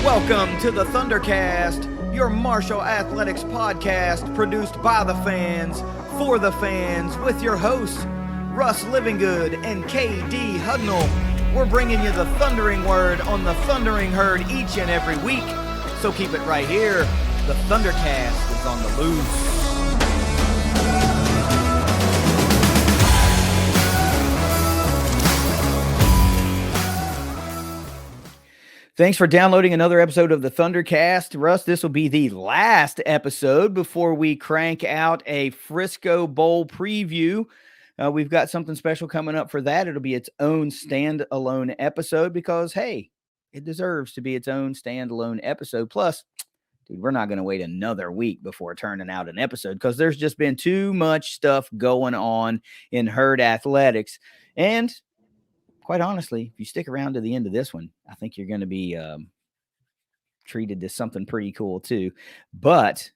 Welcome to the ThunderCast, your martial athletics podcast produced by the fans, for the fans, with your hosts, Russ Livingood and KD Hudnall. We're bringing you the thundering word on the thundering herd each and every week, so keep it right here. The ThunderCast is on the loose. Thanks for downloading another episode of the ThunderCast. Russ, this will be the last episode before we crank out a Frisco Bowl preview. We've got something special coming up for that. It'll be its own standalone episode because, hey, it deserves to be its own standalone episode. Plus, dude, we're not going to wait another week before turning out an episode because there's just been too much stuff going on in herd athletics. And quite honestly, if you stick around to the end of this one, I think you're going to be treated to something pretty cool too. But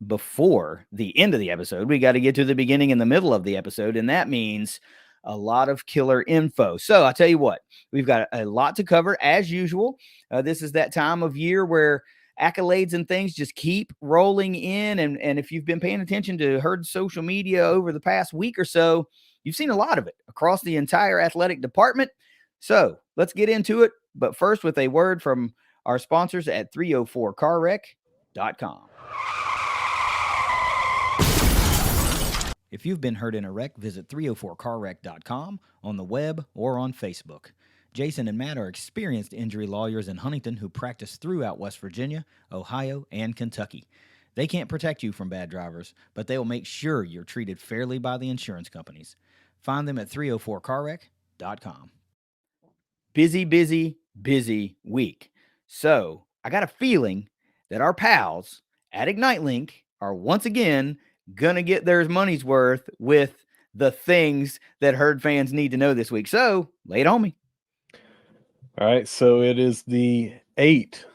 before the end of the episode, we got to get to the beginning and the middle of the episode, and that means a lot of killer info. So I'll tell you what, we've got a lot to cover as usual. This is that time of year where accolades and things just keep rolling in, and if you've been paying attention to herd social media over the past week or so, you've seen a lot of it across the entire athletic department. So let's get into it. But first, with a word from our sponsors at 304carwreck.com. If you've been hurt in a wreck, visit 304carwreck.com on the web or on Facebook. Jason and Matt are experienced injury lawyers in Huntington who practice throughout West Virginia, Ohio, and Kentucky. They can't protect you from bad drivers, but they will make sure you're treated fairly by the insurance companies. Find them at 304carwreck.com. Busy week. So I got a feeling that our pals at Ignite Link are once again going to get their money's worth with the things that herd fans need to know this week. So lay it on me. All right. So it is the 8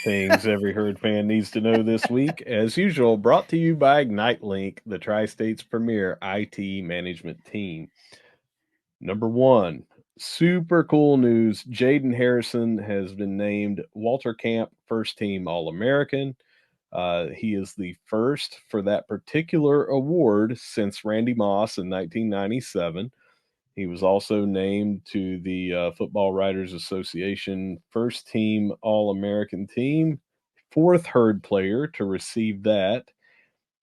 things every herd fan needs to know this week. As usual, brought to you by Ignite Link, the Tri-State's premier IT management team. Number 1, super cool news. Jaden Harrison has been named Walter Camp First Team All-American. He is the first for that particular award since Randy Moss in 1997. He was also named to the Football Writers Association First Team All-American team, 4th herd player to receive that,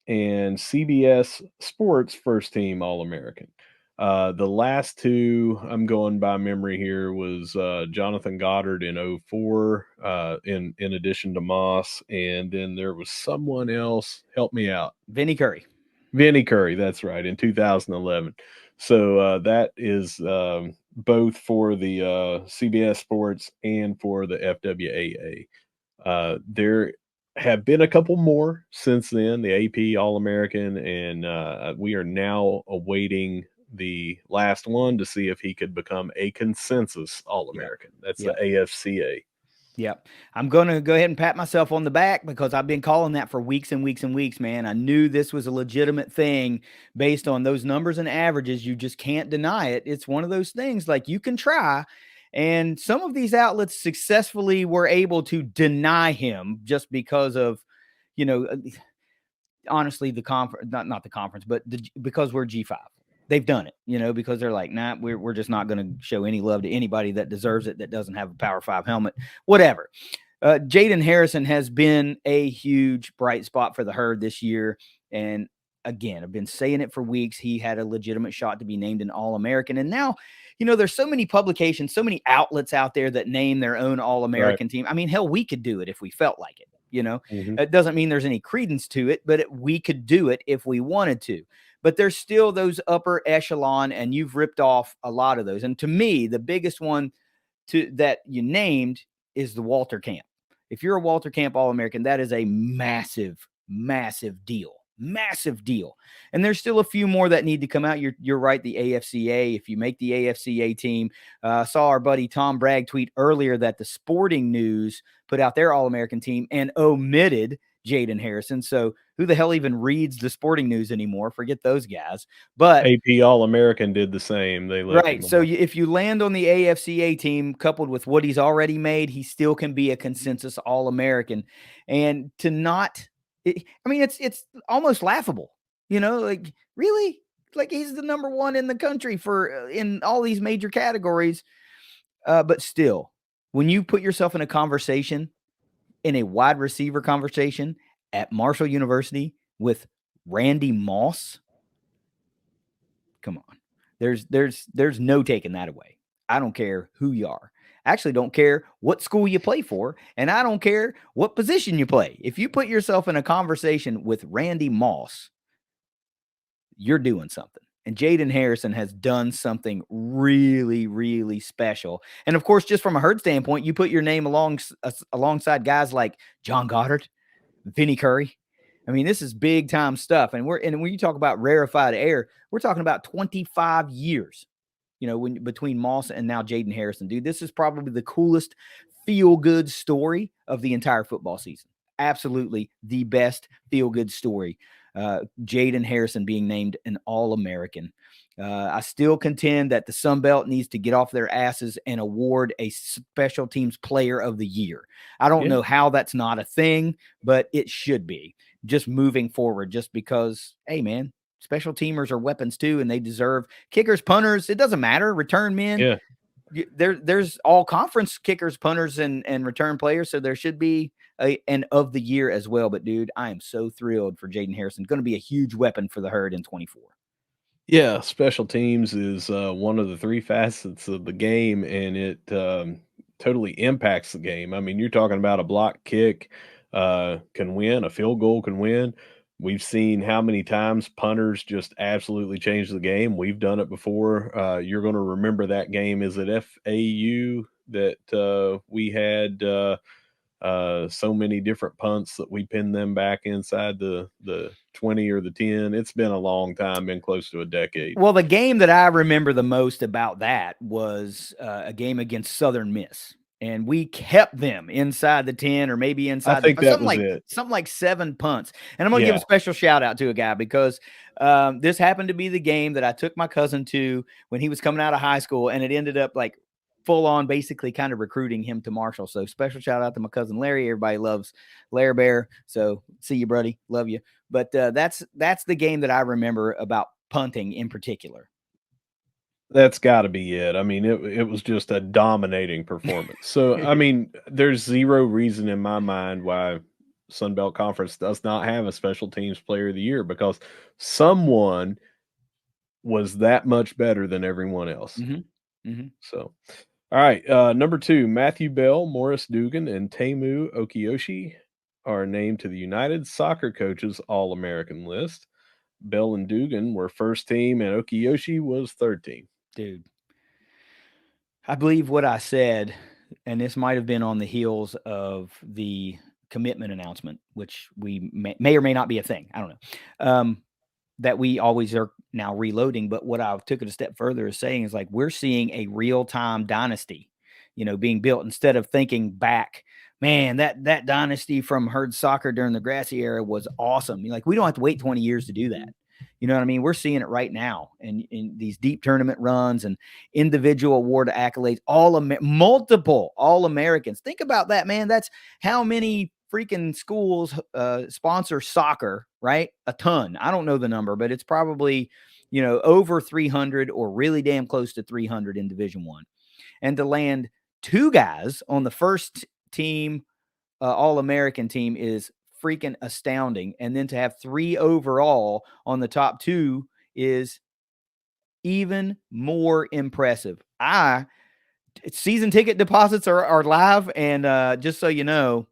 and CBS Sports First Team All-American. The last 2, I'm going by memory here, was Jonathan Goddard in 2004, in addition to Moss, and then there was someone else. Help me out. Vinny Curry, that's right, in 2011. So that is both for the CBS Sports and for the FWAA. There have been a couple more since then, the AP All-American, and we are now awaiting the last one to see if he could become a consensus All-American. That's the AFCA. Yep. I'm going to go ahead and pat myself on the back because I've been calling that for weeks and weeks and weeks, man. I knew this was a legitimate thing based on those numbers and averages. You just can't deny it. It's one of those things like you can try. And some of these outlets successfully were able to deny him just because of, honestly, the conference, not the conference, but because we're G5. They've done it, because they're like, nah, we're just not going to show any love to anybody that deserves it, that doesn't have a Power 5 helmet, whatever. Jaden Harrison has been a huge bright spot for the herd this year. And again, I've been saying it for weeks. He had a legitimate shot to be named an All-American. And now, there's so many publications, so many outlets out there that name their own All-American team. I mean, hell, we could do it if we felt like it, It doesn't mean there's any credence to it, but we could do it if we wanted to. But there's still those upper echelon, and you've ripped off a lot of those. And to me, the biggest one that you named is the Walter Camp. If you're a Walter Camp All-American, that is a massive, massive deal. Massive deal. And there's still a few more that need to come out. You're right, the AFCA. If you make the AFCA team, saw our buddy Tom Bragg tweet earlier that the Sporting News put out their All-American team and omitted Jaden Harrison. So who the hell even reads the sporting news anymore? Forget those guys. But AP All-American did the same. They left right. him So alone. if you land on the AFCA team, coupled with what he's already made, he still can be a consensus All-American. And to not, I mean, it's almost laughable. Like really, like he's the number one in the country for in all these major categories. But still, when you put yourself in a conversation, in a wide receiver conversation at Marshall University with Randy Moss, come on. There's no taking that away. I don't care who you are. I actually don't care what school you play for, and I don't care what position you play. If you put yourself in a conversation with Randy Moss, you're doing something. And Jaden Harrison has done something really, really special. And of course, just from a herd standpoint, you put your name alongside guys like John Goddard, Vinny Curry. I mean, this is big time stuff. And when you talk about rarefied air, we're talking about 25 years, between Moss and now Jaden Harrison. Dude, this is probably the coolest feel good story of the entire football season. Absolutely the best feel good story. Jaden Harrison being named an All-American. I still contend that the Sun Belt needs to get off their asses and award a special teams player of the year. I don't know how that's not a thing, but it should be just moving forward, just because, hey, man, special teamers are weapons too, and they deserve kickers, punters. It doesn't matter. Return men. Yeah. There's all conference kickers, punters, and return players. So there should be an of the year as well. But dude, I am so thrilled for Jaden Harrison. Going to be a huge weapon for the herd in 24. Yeah, special teams is one of the three facets of the game, and it totally impacts the game. I mean, you're talking about a block kick can win, a field goal can win. We've seen how many times punters just absolutely change the game. We've done it before. You're going to remember that game. Is it FAU that we had so many different punts that we pinned them back inside the 20 or the 10? It's been a long time, been close to a decade. Well, the game that I remember the most about that was a game against Southern Miss. And we kept them inside the 10 or maybe I inside think the that was it. something like 7 punts. And I'm going to give Yeah. a special shout out to a guy because this happened to be the game that I took my cousin to when he was coming out of high school, and it ended up like full on basically kind of recruiting him to Marshall. So special shout out to my cousin Larry. Everybody loves Larry Bear. So see you, buddy. Love you. But that's the game that I remember about punting in particular. That's gotta be it. I mean, it was just a dominating performance. So, I mean, there's zero reason in my mind why Sun Belt Conference does not have a special teams player of the year, because someone was that much better than everyone else. So, all right, number 2, Matthew Bell, Morris Dugan, and Temu Okiyoshi are named to the United Soccer Coaches All-American list. Bell and Dugan were first team, and Okiyoshi was third team. Dude, I believe what I said, and this might have been on the heels of the commitment announcement, which we may or may not be a thing. I don't know. That we always are now reloading. But what I took it a step further is saying is like we're seeing a real-time dynasty, being built instead of thinking back. Man, that dynasty from herd soccer during the Grassy era was awesome. Like we don't have to wait 20 years to do that. You know what I mean? We're seeing it right now in these deep tournament runs and individual award accolades, multiple All-Americans. Think about that, man. That's how many freaking schools sponsor soccer, right? A ton. I don't know the number, but it's probably, over 300 or really damn close to 300 in Division I. And to land 2 guys on the first team All-American team is freaking astounding. And then to have 3 overall on the top 2 is even more impressive. Season ticket deposits are live, and just so you know,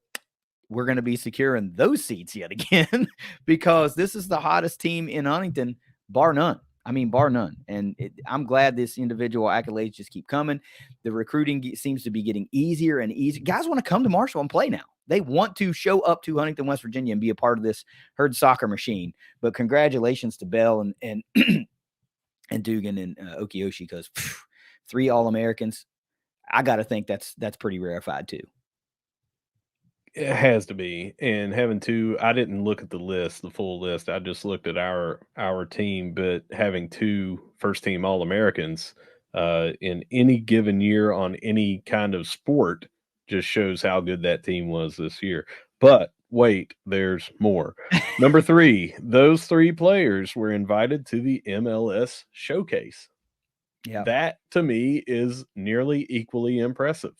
we're going to be securing those seats yet again because this is the hottest team in Huntington, bar none. I mean, bar none. And I'm glad this individual accolades just keep coming. The recruiting seems to be getting easier and easier. Guys want to come to Marshall and play now. They want to show up to Huntington, West Virginia and be a part of this herd soccer machine. But congratulations to Bell and and Dugan and Okiyoshi, because 3 All-Americans, I got to think that's pretty rarefied too. It has to be, and having two, I didn't look at the list, the full list. I just looked at our team, but having two first team All Americans in any given year on any kind of sport just shows how good that team was this year. But wait, there's more. Number three, those three players were invited to the MLS showcase. Yeah. That to me is nearly equally impressive.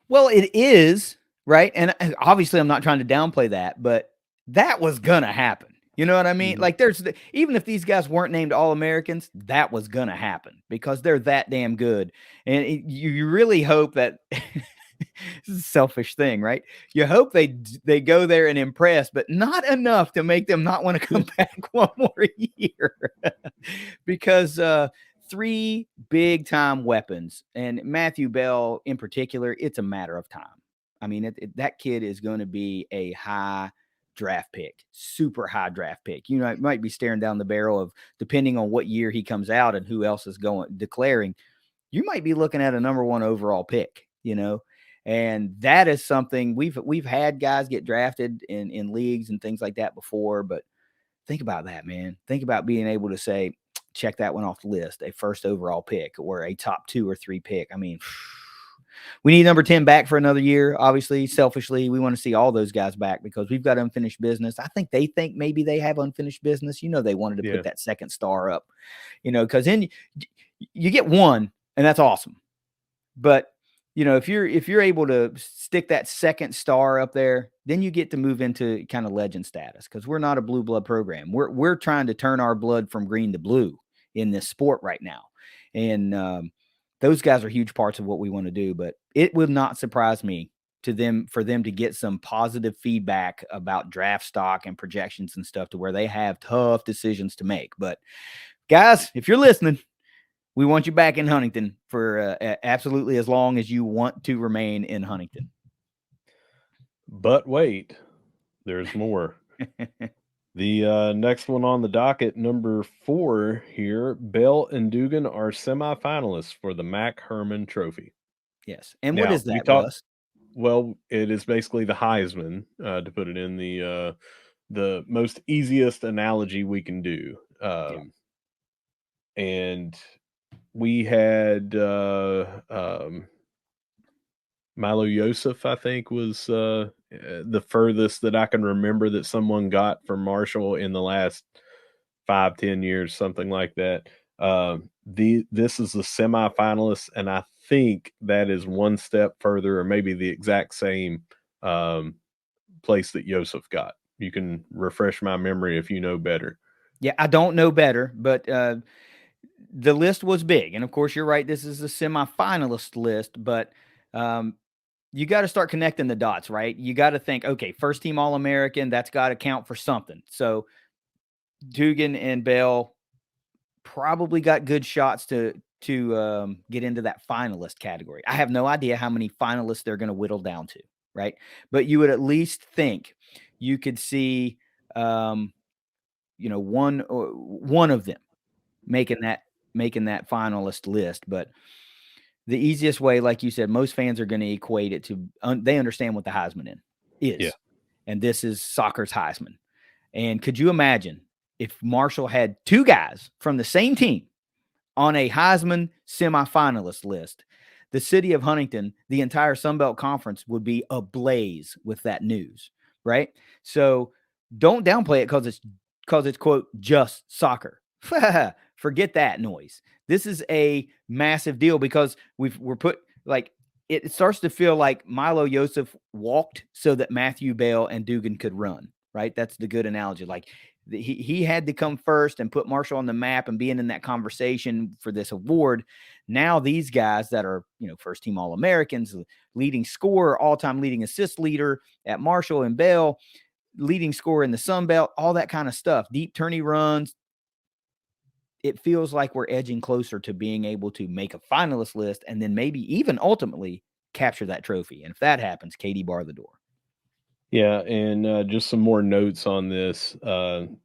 Well, it is, right? And obviously I'm not trying to downplay that, but that was gonna happen. You know what I mean? Mhm. Like even if these guys weren't named All-Americans, that was gonna happen because they're that damn good. And you really hope that this is a selfish thing, right? You hope they go there and impress, but not enough to make them not want to come back one more year. Because three big time weapons, and Matthew Bell in particular, it's a matter of time. I mean, that kid is going to be a high draft pick, super high draft pick. You know, it might be staring down the barrel of, depending on what year he comes out and who else is going declaring, you might be looking at a number one overall pick, you know. And that is something we've had guys get drafted in leagues and things like that before, but think about that, man. Think about being able to say, check that one off the list, a first overall pick or a top 2 or 3 pick. I mean, we need number 10 back for another year. Obviously, selfishly, we want to see all those guys back because we've got unfinished business. I think they think maybe they have unfinished business. You know, they wanted to Yeah. put that second star up, you know, because then you get one, and that's awesome. But you know, if you're able to stick that second star up there, then you get to move into kind of legend status because we're not a blue blood program. We're trying to turn our blood from green to blue in this sport right now, and those guys are huge parts of what we want to do. But it would not surprise me for them to get some positive feedback about draft stock and projections and stuff to where they have tough decisions to make. But guys, if you're listening, we want you back in Huntington for absolutely as long as you want to remain in Huntington. But wait, there's more. The next one on the docket, number 4 here, Bell and Dugan are semifinalists for the Mac Herman Trophy. Yes. And what Now, is we that, talked, Russ? well, it is basically the Heisman, to put it in the most easiest analogy we can do. Yeah. And we had Milo Yosef, I think, was the furthest that I can remember that someone got from Marshall in the last 5-10 years, something like that. This is the semifinalist, and I think that is one step further, or maybe the exact same um, place that Yosef got. You can refresh my memory if you know better. Yeah, I don't know better, but the list was big. And of course, you're right. This is a semifinalist list, but you got to start connecting the dots, right? You got to think, okay, first team All American, that's got to count for something. So Dugan and Bell probably got good shots to get into that finalist category. I have no idea how many finalists they're going to whittle down to, right? But you would at least think you could see, you know, one of them making that finalist list. But the easiest way, like you said, most fans are going to equate it to they understand what the Heisman Yeah. is, and this is soccer's Heisman. And could you imagine if Marshall had two guys from the same team on a Heisman semifinalist list? The city of Huntington, the entire Sunbelt Conference would be ablaze with that news, right? So don't downplay it because it's quote just soccer. Forget that noise. This is a massive deal because we're put like it starts to feel like Milo Yosef walked so that Matthew Bell and Dugan could run, right? That's the good analogy. Like he had to come first and put Marshall on the map and being in that conversation for this award. Now these guys that are, you know, first team All-Americans, leading scorer, all-time leading assist leader at Marshall and Bell, leading scorer in the Sun Belt, all that kind of stuff, deep tourney runs. It feels like we're edging closer to being able to make a finalist list and then maybe even ultimately capture that trophy. And if that happens, Katie bar the door. Yeah, and just some more notes on this.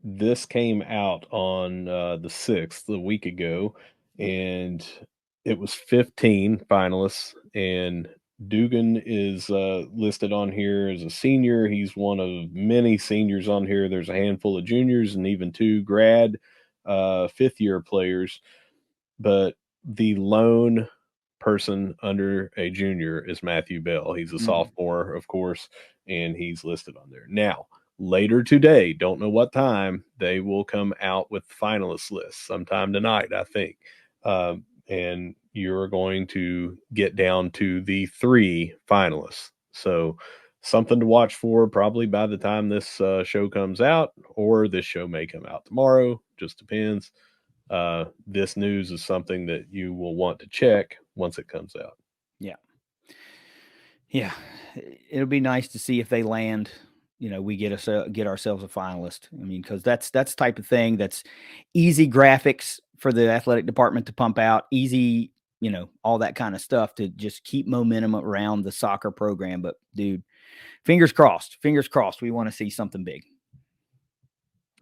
This came out on the 6th, a week ago, and it was 15 finalists, and Dugan is listed on here as a senior. He's one of many seniors on here. There's a handful of juniors and even two grad fifth year players. But the lone person under a junior is Matthew Bell. He's a sophomore, of course, and he's listed on there. Now, later today, don't know what time, they will come out with finalist lists sometime tonight, I think. And you're going to get down to the three finalists. So, something to watch for probably by the time this show comes out, or this show may come out tomorrow, just depends. This news is something that you will want to check once it comes out. Yeah. Yeah. It'll be nice to see if they land, we get ourselves a finalist. I mean, because that's the type of thing that's easy graphics for the athletic department to pump out, easy, all that kind of stuff to just keep momentum around the soccer program. But dude, fingers crossed, we want to see something big.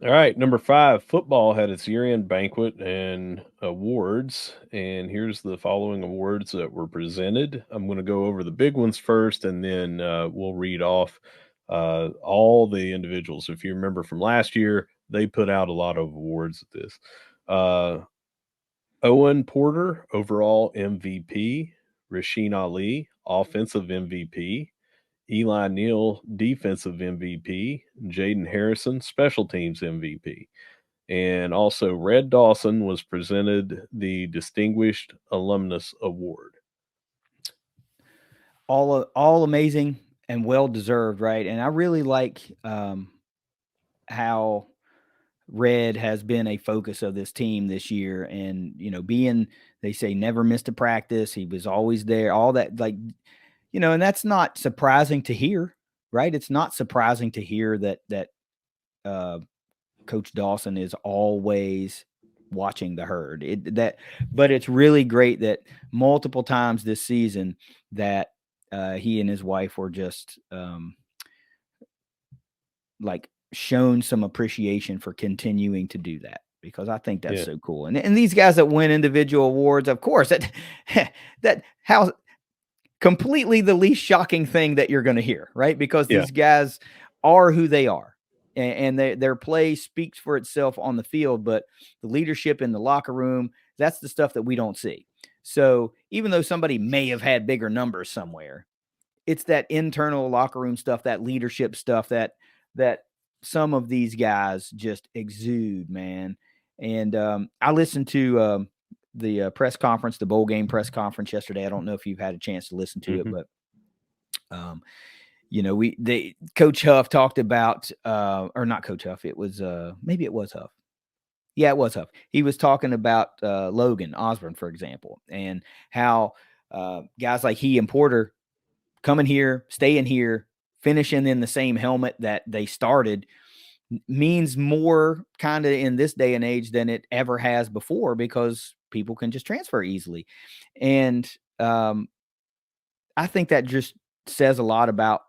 All right, number 5, football had its year-end banquet and awards, and here's the following awards that were presented. I'm going to go over the big ones first, and then we'll read off all the individuals. If you remember from last year, they put out a lot of awards at this. Owen Porter, overall MVP. Rasheen Ali, offensive MVP. Eli Neal, defensive MVP. Jaden Harrison, special teams MVP. And also, Red Dawson was presented the Distinguished Alumnus Award. All amazing and well deserved, right? And I really like how Red has been a focus of this team this year, and being, they say, never missed a practice. He was always there. All that, like, and that's not surprising to hear, right? It's not surprising to hear that Coach Dawson is always watching the herd. But it's really great that multiple times this season that he and his wife were just like shown some appreciation for continuing to do that, because I think that's so cool. And these guys that win individual awards, of course, that how completely the least shocking thing that you're going to hear, right? Because these guys are who they are, and their play speaks for itself on the field, but the leadership in the locker room, that's the stuff that we don't see. So even though somebody may have had bigger numbers somewhere, it's that internal locker room stuff, that leadership stuff that some of these guys just exude, man. And I listened to the press conference, the bowl game press conference yesterday. I don't know if you've had a chance to listen to it, but Coach Huff talked about, or not Coach Huff, it was maybe it was Huff. Yeah, it was Huff. He was talking about Logan Osborne, for example, and how guys like he and Porter coming here, staying here, finishing in the same helmet that they started means more kind of in this day and age than it ever has before, because people can just transfer easily. And I think that just says a lot about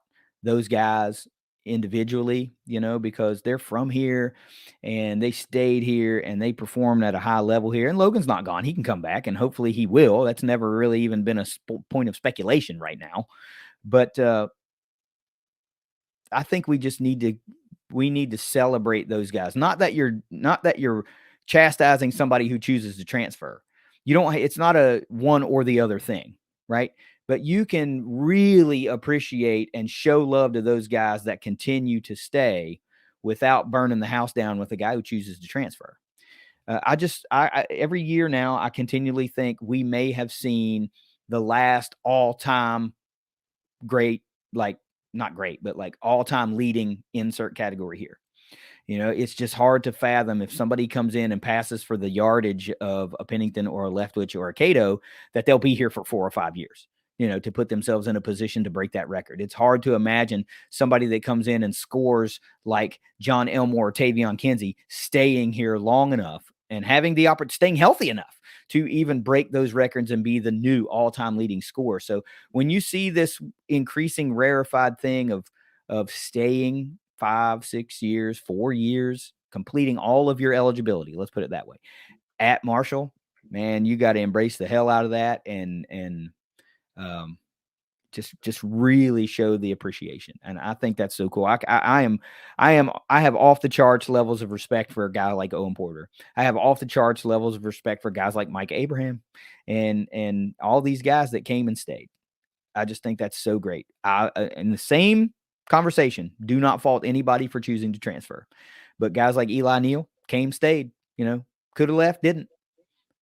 those guys individually, because they're from here and they stayed here and they performed at a high level here. And Logan's not gone. He can come back, and hopefully he will. That's never really even been a point of speculation right now. But I think we need to celebrate those guys. Not that you're chastising somebody who chooses to transfer. It's not a one or the other thing, right? But you can really appreciate and show love to those guys that continue to stay without burning the house down with a guy who chooses to transfer. I every year now, I continually think we may have seen the last all-time great, like not great, but like all-time leading insert category here. It's just hard to fathom if somebody comes in and passes for the yardage of a Pennington or a Leftwich or a Cato, that they'll be here for 4 or 5 years, to put themselves in a position to break that record. It's hard to imagine somebody that comes in and scores like John Elmore or Tavion Kinsey staying here long enough and having the opportunity, staying healthy enough to even break those records and be the new all-time leading scorer. So when you see this increasing rarefied thing of staying 5, 6 years, 4 years, completing all of your eligibility, let's put it that way, at Marshall, man, you got to embrace the hell out of that and just really show the appreciation, and I think that's so cool. I have off the charts levels of respect for a guy like Owen Porter. I have off the charts levels of respect for guys like Mike Abraham, and all these guys that came and stayed. I just think that's so great. In the same conversation, do not fault anybody for choosing to transfer, but guys like Eli Neal came, stayed. Could have left, didn't.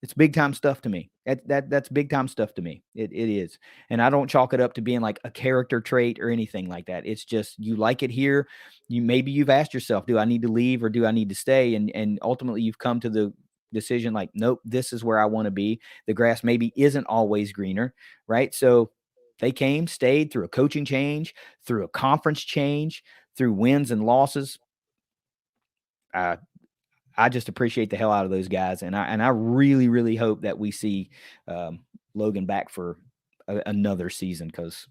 It's big time stuff to me. That's big time stuff to me. It is. And I don't chalk it up to being like a character trait or anything like that. It's just you like it here. Maybe you've asked yourself, do I need to leave or do I need to stay? And ultimately you've come to the decision like, nope, this is where I want to be. The grass maybe isn't always greener, right? So they came, stayed through a coaching change, through a conference change, through wins and losses. I just appreciate the hell out of those guys, and I really really hope that we see Logan back for another season because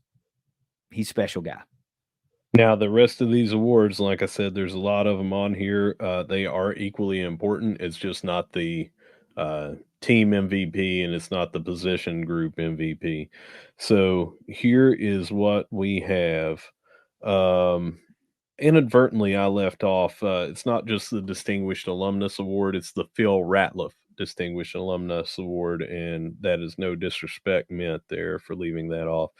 he's a special guy. Now, the rest of these awards, like I said, there's a lot of them on here. They are equally important. It's just not the uh, team MVP and it's not the position group MVP. So here is what we have. Um, Inadvertently, I left off. It's not just the Distinguished Alumnus Award; it's the Phil Ratliff Distinguished Alumnus Award, and that is no disrespect meant there for leaving that off.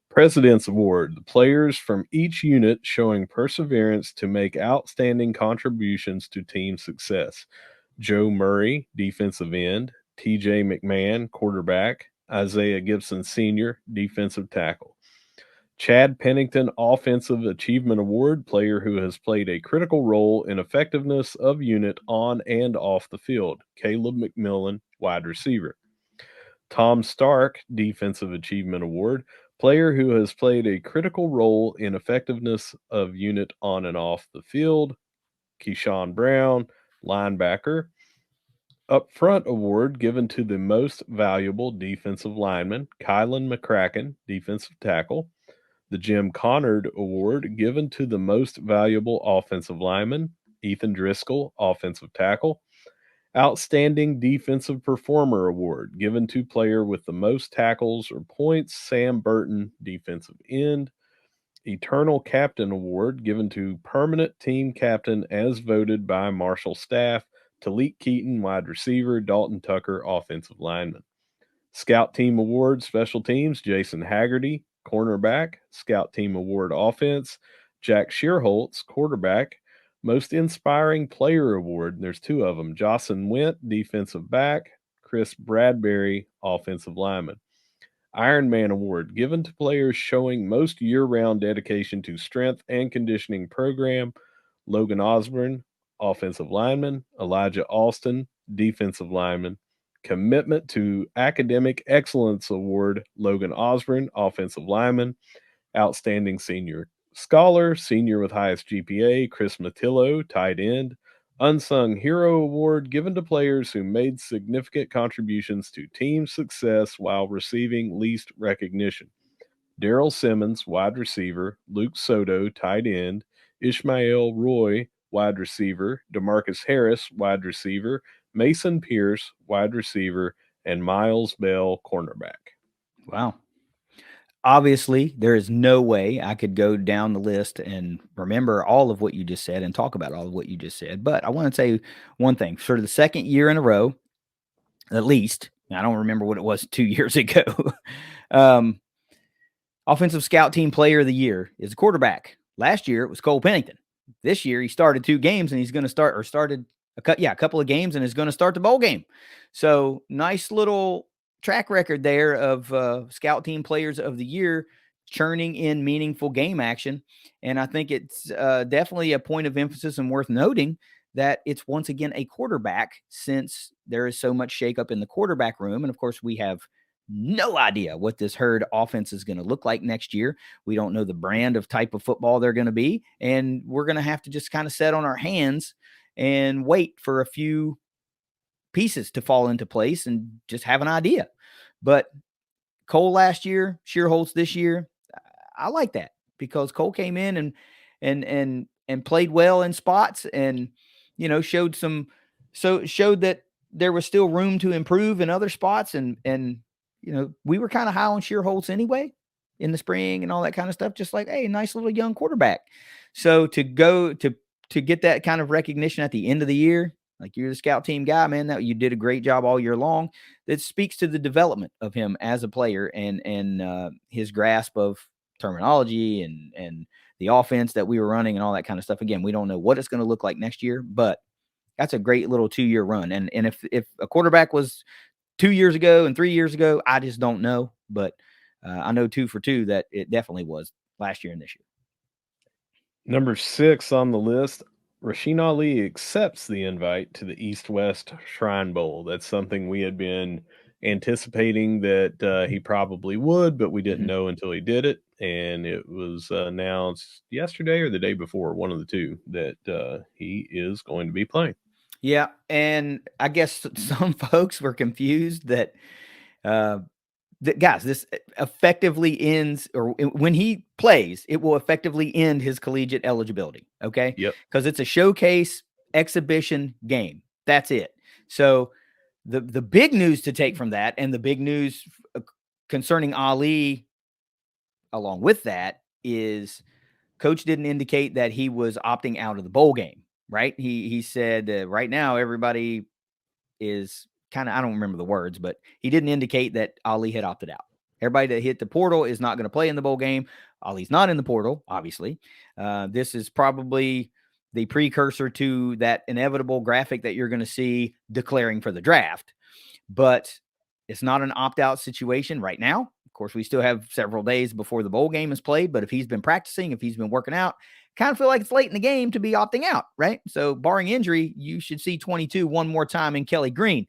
President's Award: the players from each unit showing perseverance to make outstanding contributions to team success. Joe Murray, defensive end; T.J. McMahon, quarterback; Isaiah Gibson Sr., defensive tackle. Chad Pennington Offensive Achievement Award, player who has played a critical role in effectiveness of unit on and off the field. Caleb McMillan, wide receiver. Tom Stark Defensive Achievement Award, player who has played a critical role in effectiveness of unit on and off the field. Keyshawn Brown, linebacker. Up Front Award given to the most valuable defensive lineman. Kylan McCracken, defensive tackle. The Jim Connard Award given to the most valuable offensive lineman, Ethan Driscoll, offensive tackle. Outstanding Defensive Performer Award given to player with the most tackles or points, Sam Burton, defensive end. Eternal Captain Award given to permanent team captain as voted by Marshall staff, Talik Keaton, wide receiver, Dalton Tucker, offensive lineman. Scout Team Award Special Teams, Jason Haggerty, cornerback. Scout Team Award Offense, Jack Shearholtz, quarterback. Most Inspiring Player Award, there's two of them. Jocelyn Went, defensive back. Chris Bradbury, offensive lineman. Iron Man Award, given to players showing most year round dedication to strength and conditioning program. Logan Osborne, offensive lineman. Elijah Alston, defensive lineman. Commitment to Academic Excellence Award, Logan Osborne, offensive lineman. Outstanding Senior Scholar, senior with highest GPA, Chris Matillo, tight end. Unsung Hero Award given to players who made significant contributions to team success while receiving least recognition. Daryl Simmons, wide receiver; Luke Soto, tight end; Ishmael Roy, wide receiver; Demarcus Harris, wide receiver; Mason Pierce, wide receiver; and Miles Bell, cornerback. Wow. Obviously, there is no way I could go down the list and remember all of what you just said and talk about all of what you just said. But I want to say one thing for the second year in a row, at least. I don't remember what it was 2 years ago. um, Offensive Scout Team Player of the Year is a quarterback. Last year it was Cole Pennington. This year he started 2 games and he's going to start or started a couple of games and is going to start the bowl game. So nice little track record there of Scout Team Players of the Year churning in meaningful game action. And I think it's definitely a point of emphasis and worth noting that it's once again a quarterback since there is so much shakeup in the quarterback room. And of course, we have no idea what this herd offense is going to look like next year. We don't know the brand of type of football they're going to be. And we're going to have to just kind of sit on our hands and wait for a few pieces to fall into place and just have an idea. But Cole last year, Shearholtz this year, I like that because Cole came in and played well in spots and showed that there was still room to improve in other spots and we were kind of high on Shearholtz anyway. in the spring and all that kind of stuff, just like, hey, nice little young quarterback. So to go to get that kind of recognition at the end of the year, like you're the scout team guy, man, that you did a great job all year long. That speaks to the development of him as a player and his grasp of terminology and the offense that we were running and all that kind of stuff. Again, we don't know what it's going to look like next year, but that's a great little 2-year run. And if a quarterback was 2 years ago and 3 years ago, I just don't know. But I know 2 for 2 that it definitely was last year and this year. Number 6 on the list, Rasheen Ali accepts the invite to the East West Shrine Bowl. That's something we had been anticipating that he probably would, but we didn't know until he did it. And it was announced yesterday or the day before, one of the two, that he is going to be playing. Yeah, and I guess some folks were confused that guys, this effectively ends, or when he plays, it will effectively end his collegiate eligibility. Okay. Yep. Because it's a showcase exhibition game. That's it. So the big news to take from that, and the big news concerning Ali along with that, is coach didn't indicate that he was opting out of the bowl game, right? He said right now everybody is kind of, I don't remember the words, but he didn't indicate that Ali had opted out. Everybody that hit the portal is not going to play in the bowl game. Ali's not in the portal, obviously. This is probably the precursor to that inevitable graphic that you're going to see declaring for the draft. But it's not an opt-out situation right now. Of course, we still have several days before the bowl game is played, but if he's been practicing, if he's been working out, kind of feel like it's late in the game to be opting out, right? So barring injury, you should see 22 one more time in Kelly Green.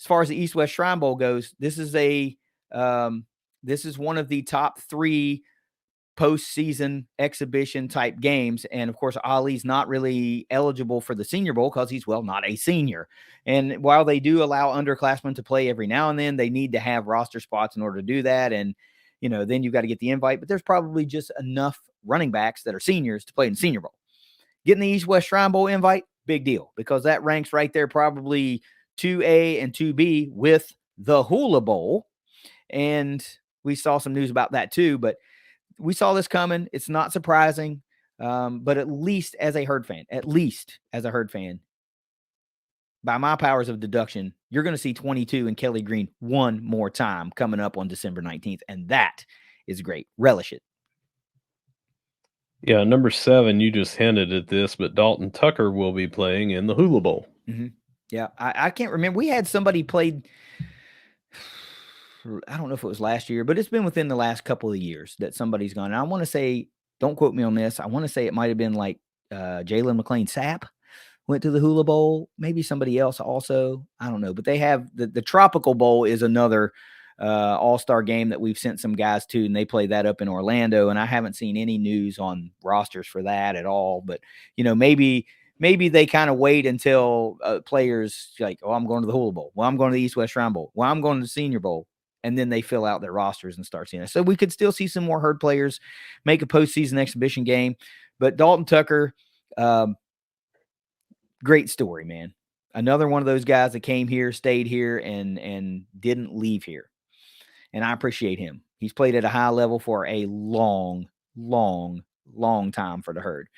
As far as the East-West Shrine Bowl goes, this is one of the top 3 postseason exhibition type games. And of course, Ali's not really eligible for the Senior Bowl because he's, well, not a senior. And while they do allow underclassmen to play every now and then, they need to have roster spots in order to do that. And, then you've got to get the invite, but there's probably just enough running backs that are seniors to play in the Senior Bowl. Getting the East-West Shrine Bowl invite, big deal, because that ranks right there, probably 2A and 2B with the Hula Bowl. And we saw some news about that too, but we saw this coming. It's not surprising. But at least as a Herd fan, by my powers of deduction, you're going to see 22 and Kelly Green one more time coming up on December 19th. And that is great. Relish it. Yeah, number 7, you just hinted at this, but Dalton Tucker will be playing in the Hula Bowl. Mm-hmm. Yeah, I can't remember. We had somebody played, I don't know if it was last year, but it's been within the last couple of years that somebody's gone. And I want to say, don't quote me on this, I want to say it might have been like Jalen McLean Sapp went to the Hula Bowl. Maybe somebody else also. I don't know. But they have the Tropical Bowl is another all-star game that we've sent some guys to, and they play that up in Orlando. And I haven't seen any news on rosters for that at all. But, maybe they kind of wait until players like, oh, I'm going to the Hula Bowl. Well, I'm going to the East-West Shrine Bowl. Well, I'm going to the Senior Bowl. And then they fill out their rosters and start seeing it. So we could still see some more Herd players make a postseason exhibition game. But Dalton Tucker, great story, man. Another one of those guys that came here, stayed here, and didn't leave here. And I appreciate him. He's played at a high level for a long, long, long time for the Herd.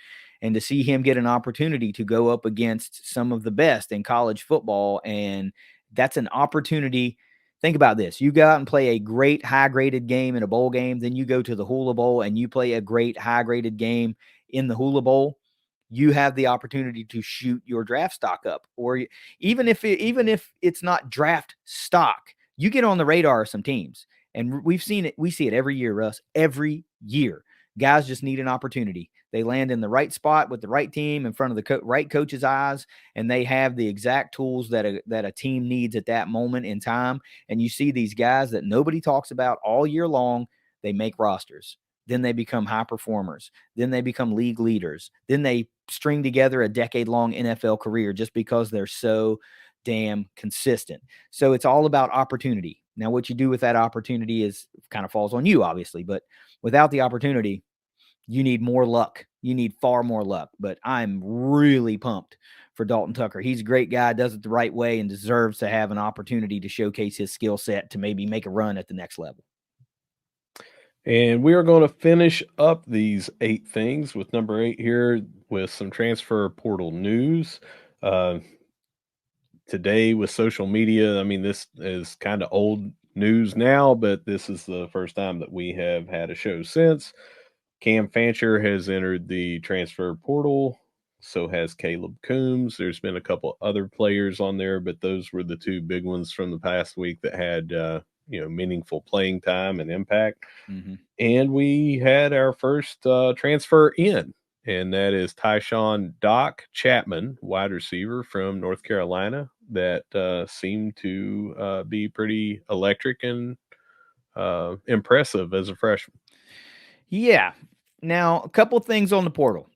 And to see him get an opportunity to go up against some of the best in college football, and that's an opportunity. Think about this. You go out and play a great high-graded game in a bowl game, then you go to the Hula Bowl and you play a great high-graded game in the Hula Bowl. You have the opportunity to shoot your draft stock up. Or even if it's not draft stock, you get on the radar of some teams. And we've seen it. We see it every year, Russ. Every year. Guys just need an opportunity. They land in the right spot with the right team in front of the right coach's eyes, and they have the exact tools that a team needs at that moment in time. And you see these guys that nobody talks about all year long. They make rosters. Then they become high performers. Then they become league leaders. Then they string together a decade-long NFL career just because they're so damn consistent. So it's all about opportunity. Now, what you do with that opportunity is kind of falls on you, obviously, but without the opportunity, you need more luck. You need far more luck. But I'm really pumped for Dalton Tucker. He's a great guy, does it the right way, and deserves to have an opportunity to showcase his skill set to maybe make a run at the next level. And we are going to finish up these 8 things with number 8 here with some transfer portal news. Uh, Today with social media, I mean, this is kind of old news now, but this is the first time that we have had a show since. Cam Fancher has entered the transfer portal. So has Caleb Coombs. There's been a couple other players on there, but those were the two big ones from the past week that had meaningful playing time and impact. Mm-hmm. And we had our first transfer in, and that is Tyshawn Doc Chapman, wide receiver from North Carolina, that seemed to be pretty electric and impressive as a freshman. Yeah. Now, a couple things on the portal.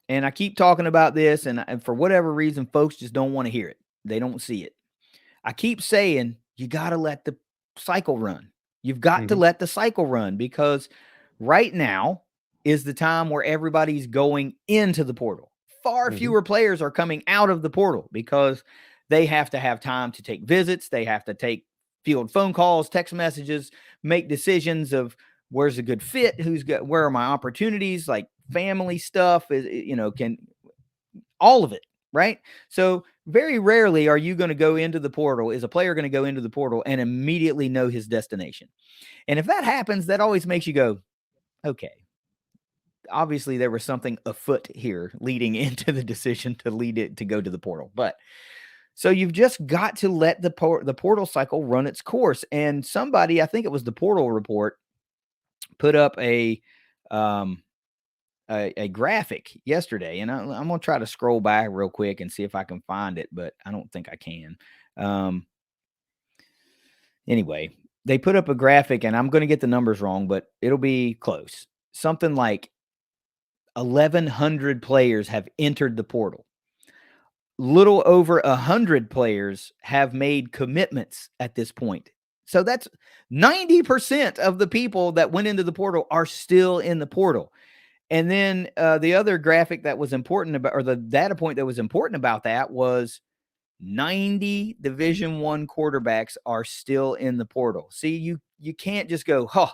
And I keep talking about this, and for whatever reason, folks just don't want to hear it. They don't see it. I keep saying you got to let the cycle run. You've got to Mm-hmm. let the cycle run because right now is the time where everybody's going into the portal. Far Mm-hmm. fewer players are coming out of the portal because they have to have time to take visits. They have to take field phone calls, text messages, make decisions of where's a good fit, where are my opportunities, like family stuff is, can all of it, right? So very rarely are you going to go into the portal, is a player going to go into the portal and immediately know his destination. And if that happens, that always makes you go, okay, obviously there was something afoot here leading into the decision to lead it to go to the portal. But so you've just got to let the portal cycle run its course. And somebody, I think it was the Portal Report, put up um, a graphic yesterday, and I'm gonna try to scroll back real quick and see if I can find it, but I don't think I can. Um, anyway, they put up a graphic, and I'm gonna get the numbers wrong, but it'll be close. Something like 1,100 players have entered the portal. Little over 100 players have made commitments at this point. So that's 90% of the people that went into the portal are still in the portal. And then the other graphic that was important about, or the data point that was important about that was 90 Division I quarterbacks are still in the portal. See, you can't just go, oh,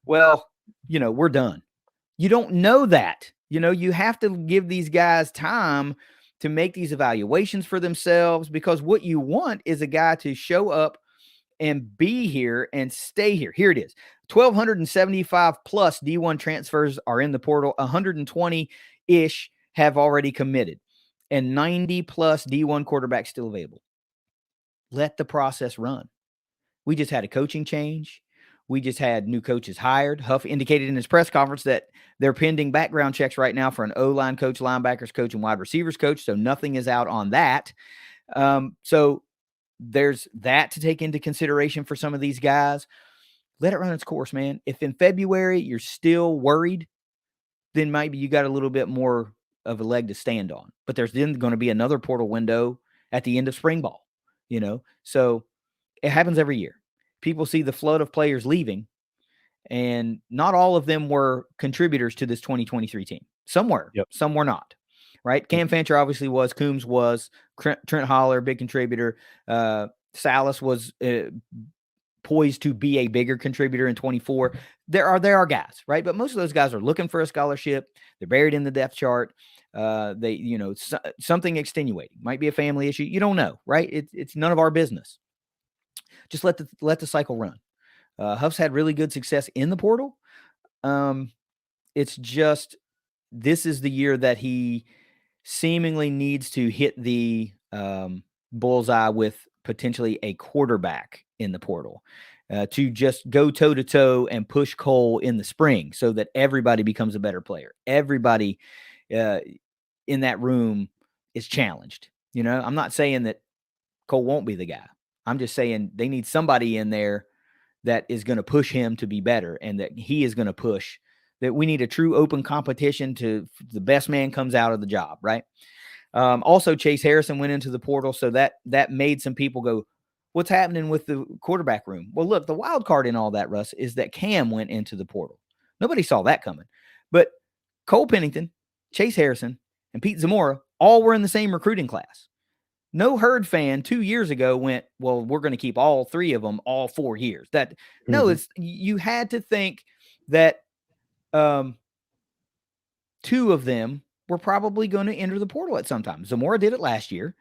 well, we're done. You don't know that. You have to give these guys time to make these evaluations for themselves because what you want is a guy to show up and be here and stay here. Here it is. 1,275 plus D1 transfers are in the portal. 120-ish have already committed, and 90 plus D1 quarterbacks still available. Let the process run. We just had a coaching change. We just had new coaches hired. Huff indicated in his press conference that they're pending background checks right now for an O-line coach, linebackers coach, and wide receivers coach. So nothing is out on that. So there's that to take into consideration for some of these guys. Let it run its course, man. If in February you're still worried, then maybe you got a little bit more of a leg to stand on. But there's then going to be another portal window at the end of spring ball, So it happens every year. People see the flood of players leaving, and not all of them were contributors to this 2023 team. Some were, Yep. some were not. Right? Cam Fancher obviously was. Coombs was. Trent Holler, big contributor. Salas was poised to be a bigger contributor in 24. There are guys, right? But most of those guys are looking for a scholarship. They're buried in the depth chart. Something extenuating. Might be a family issue. You don't know, right? It's none of our business. Just let the cycle run. Huff's had really good success in the portal. It's just this is the year that he seemingly needs to hit the bullseye with potentially a quarterback in the portal to just go toe to toe and push Cole in the spring so that everybody becomes a better player. Everybody in that room is challenged. I'm not saying that Cole won't be the guy. I'm just saying they need somebody in there that is going to push him to be better and that he is going to push. That we need a true open competition to the best man comes out of the job, right? Also, Chase Harrison went into the portal, so that made some people go, what's happening with the quarterback room? Well, look, the wild card in all that, Russ, is that Cam went into the portal. Nobody saw that coming. But Cole Pennington, Chase Harrison, and Pete Zamora all were in the same recruiting class. No Herd fan 2 years ago went, well, we're going to keep all three of them all 4 years. No, it's you had to think that um, two of them were probably going to enter the portal at some time. Zamora did it last year.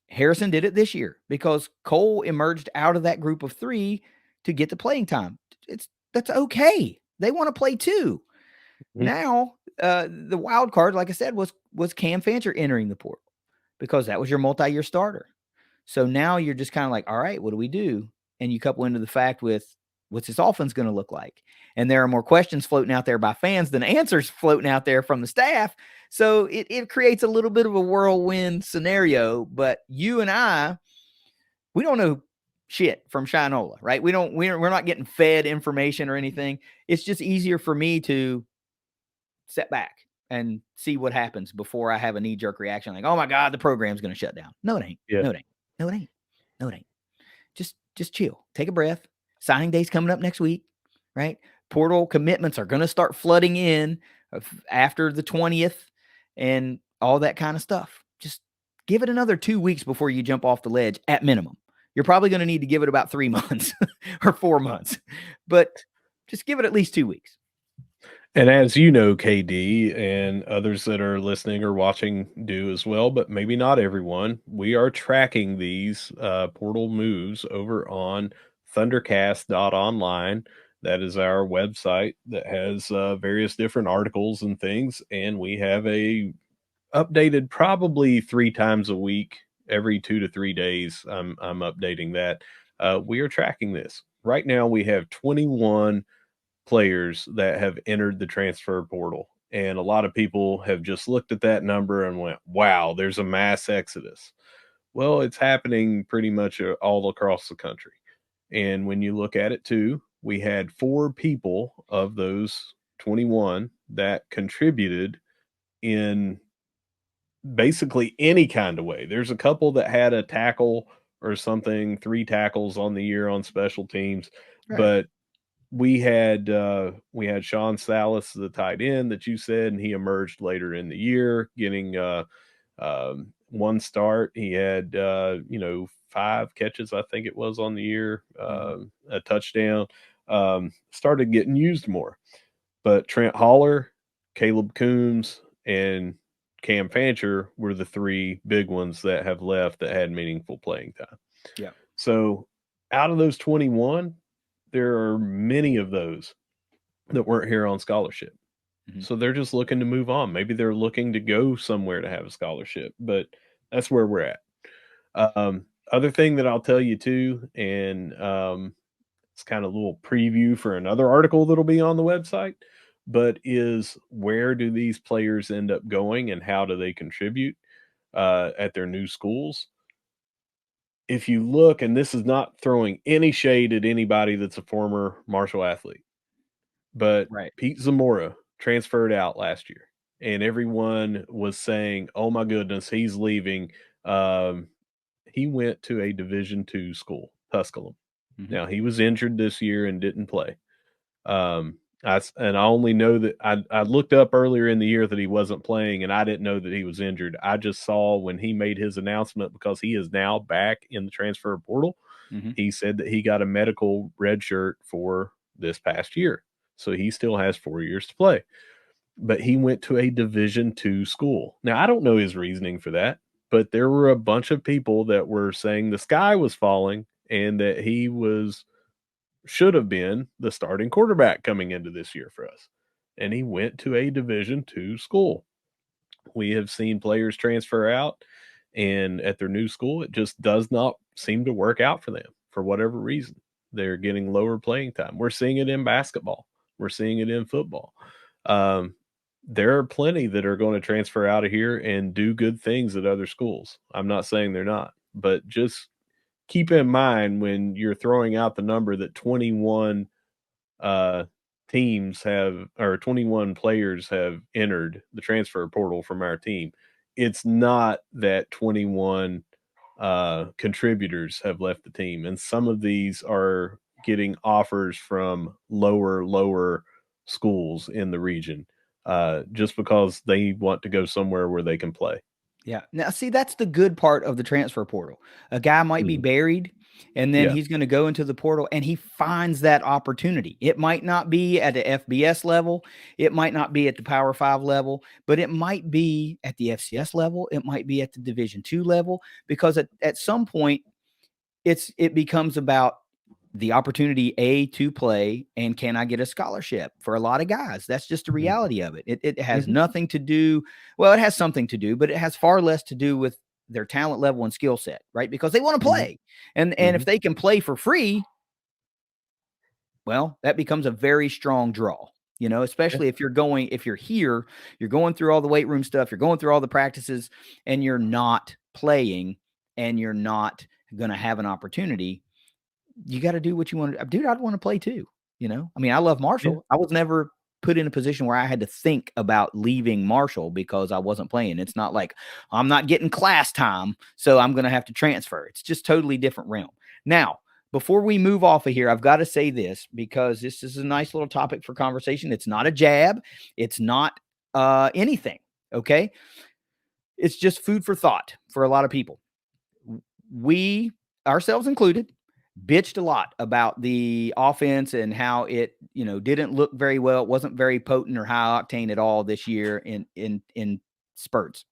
Harrison did it this year because Cole emerged out of that group of three to get the playing time. That's okay. They want to play too. Mhm. Now, the wild card, like I said, was Cam Fancher entering the portal because that was your multi-year starter. So now you're just kind of like, all right, what do we do? And you couple into the fact with what's this offense going to look like? And there are more questions floating out there by fans than answers floating out there from the staff. So it creates a little bit of a whirlwind scenario. But you and I, we don't know shit from Shinola, right? We're not getting fed information or anything. It's just easier for me to set back and see what happens before I have a knee jerk reaction like, oh my God, the program's going to shut down. No, it ain't. Yeah. No, it ain't. No, it ain't. No, it ain't. Just chill. Take a breath. Signing day's coming up next week, right? Portal commitments are going to start flooding in after the 20th and all that kind of stuff. Just give it another 2 weeks before you jump off the ledge at minimum. You're probably going to need to give it about 3 months or 4 months, but just give it at least 2 weeks. And as you know, KD and others that are listening or watching do as well, but maybe not everyone, we are tracking these portal moves over on ThunderCast.online. That is our website that has various different articles and things. And we have a updated probably 3 times a week, every 2 to 3 days. I'm updating that. We are tracking this. Right now, we have 21 players that have entered the transfer portal. And a lot of people have just looked at that number and went, wow, there's a mass exodus. Well, it's happening pretty much all across the country. And when you look at it too, we had 4 people of those 21 that contributed in basically any kind of way. There's a couple that had a tackle or something, 3 tackles on the year on special teams, Right. but we had Sean Salas, the tight end that you said, and he emerged later in the year, getting one start. He had 5 catches, I think it was on the year, a touchdown. Started getting used more, but Trent Holler, Caleb Coombs, and Cam Fancher were the 3 big ones that have left that had meaningful playing time. Yeah. So out of those 21, there are many of those that weren't here on scholarship. Mm-hmm. So they're just looking to move on. Maybe they're looking to go somewhere to have a scholarship, but that's where we're at. Other thing that I'll tell you too, and it's kind of a little preview for another article that'll be on the website, but is where do these players end up going and how do they contribute at their new schools? If you look, and this is not throwing any shade at anybody that's a former martial athlete, but Right. Pete Zamora transferred out last year, and everyone was saying, "Oh my goodness, he's leaving." He went to a Division II school, Tusculum. Mm-hmm. Now he was injured this year and didn't play. I only know that I looked up earlier in the year that he wasn't playing, and I didn't know that he was injured. I just saw when he made his announcement, because he is now back in the transfer portal. Mm-hmm. He said that he got a medical red shirt for this past year, so he still has 4 years to play. But he went to a Division II school. Now I don't know his reasoning for that, but there were a bunch of people that were saying the sky was falling and that he should have been the starting quarterback coming into this year for us. And he went to a Division II school. We have seen players transfer out, and at their new school, it just does not seem to work out for them for whatever reason. They're getting lower playing time. We're seeing it in basketball, we're seeing it in football. Um, there are plenty that are going to transfer out of here and do good things at other schools. I'm not saying they're not, but just keep in mind when you're throwing out the number that 21 uh, teams have, or 21 players have entered the transfer portal from our team. It's not that 21 contributors have left the team, and some of these are getting offers from lower schools in the region just because they want to go somewhere where they can play. Yeah. Now, see, that's the good part of the transfer portal. A guy might be Mhm. buried And then Yeah. he's going to go into the portal and he finds that opportunity. It might not be at the FBS level. It might not be at the Power 5 level, but it might be at the FCS level. It might be at the Division II level, because at some point it becomes about the opportunity to play, and can I get a scholarship? For a lot of guys, that's just the reality of it. It has nothing to do, well, it has something to do, but it has far less to do with their talent level and skill set, right? Because they want to play. And if they can play for free, well, that becomes a very strong draw, especially if you're here, you're going through all the weight room stuff, you're going through all the practices, and you're not playing, and you're not going to have an opportunity. You got to do what you want to. Dude, I'd want to play too. I mean, I love Yeah. Marshall. I was never put in a position where I had to think about leaving Marshall because I wasn't playing. It's not like I'm not getting class time, so I'm going to have to transfer. It's just totally different realm. Now, before we move off of here, I've got to say this, because this is a nice little topic for conversation. It's not a jab. It's not anything. Okay. It's just food for thought for a lot of people. We, ourselves included, bitched a lot about the offense and how it, didn't look very well. It wasn't very potent or high octane at all this year in spurts.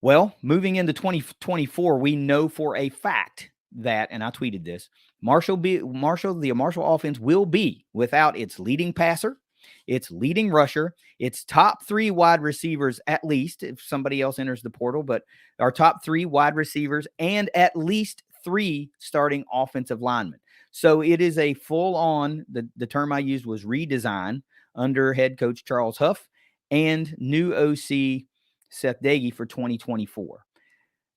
Well, moving into 2024, we know for a fact that, and I tweeted this, the Marshall offense will be without its leading passer, its leading rusher, its top 3 wide receivers, at least, if somebody else enters the portal, but our top 3 wide receivers, and at least 3 starting offensive linemen. So it is a full-on, the term I used was redesign under head coach Charles Huff and new OC Seth Dagey for 2024.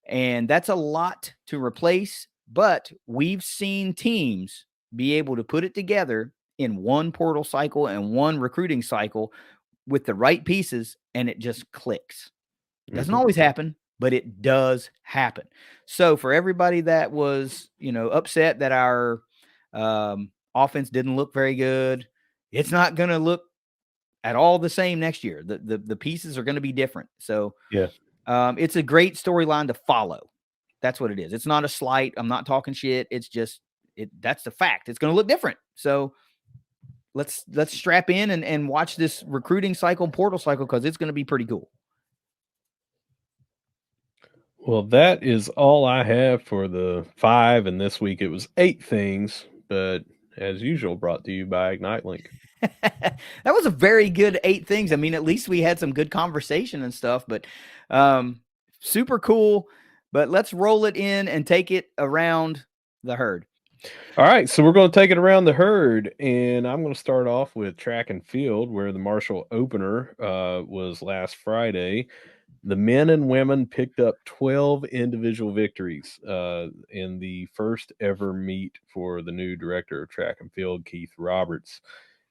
And that's a lot to replace, but we've seen teams be able to put it together in one portal cycle and one recruiting cycle with the right pieces, and it just clicks. Doesn't always happen, but it does happen. So for everybody that was, upset that our offense didn't look very good, it's not going to look at all the same next year. The pieces are going to be different. So Yeah. it's a great storyline to follow. That's what it is. It's not a slight. I'm not talking shit. It's just that's the fact. It's going to look different. So let's strap in and watch this recruiting cycle, portal cycle, because it's going to be pretty cool. Well, that is all I have for the 5, and this week it was 8 things, but as usual, brought to you by Ignite Link. That was a very good 8 things. I mean, at least we had some good conversation and stuff, but super cool. But let's roll it in and take it around the herd. All right, so we're going to take it around the herd, and I'm going to start off with track and field, where the Marshall opener was last Friday. The men and women picked up 12 individual victories in the first ever meet for the new director of track and field, Keith Roberts.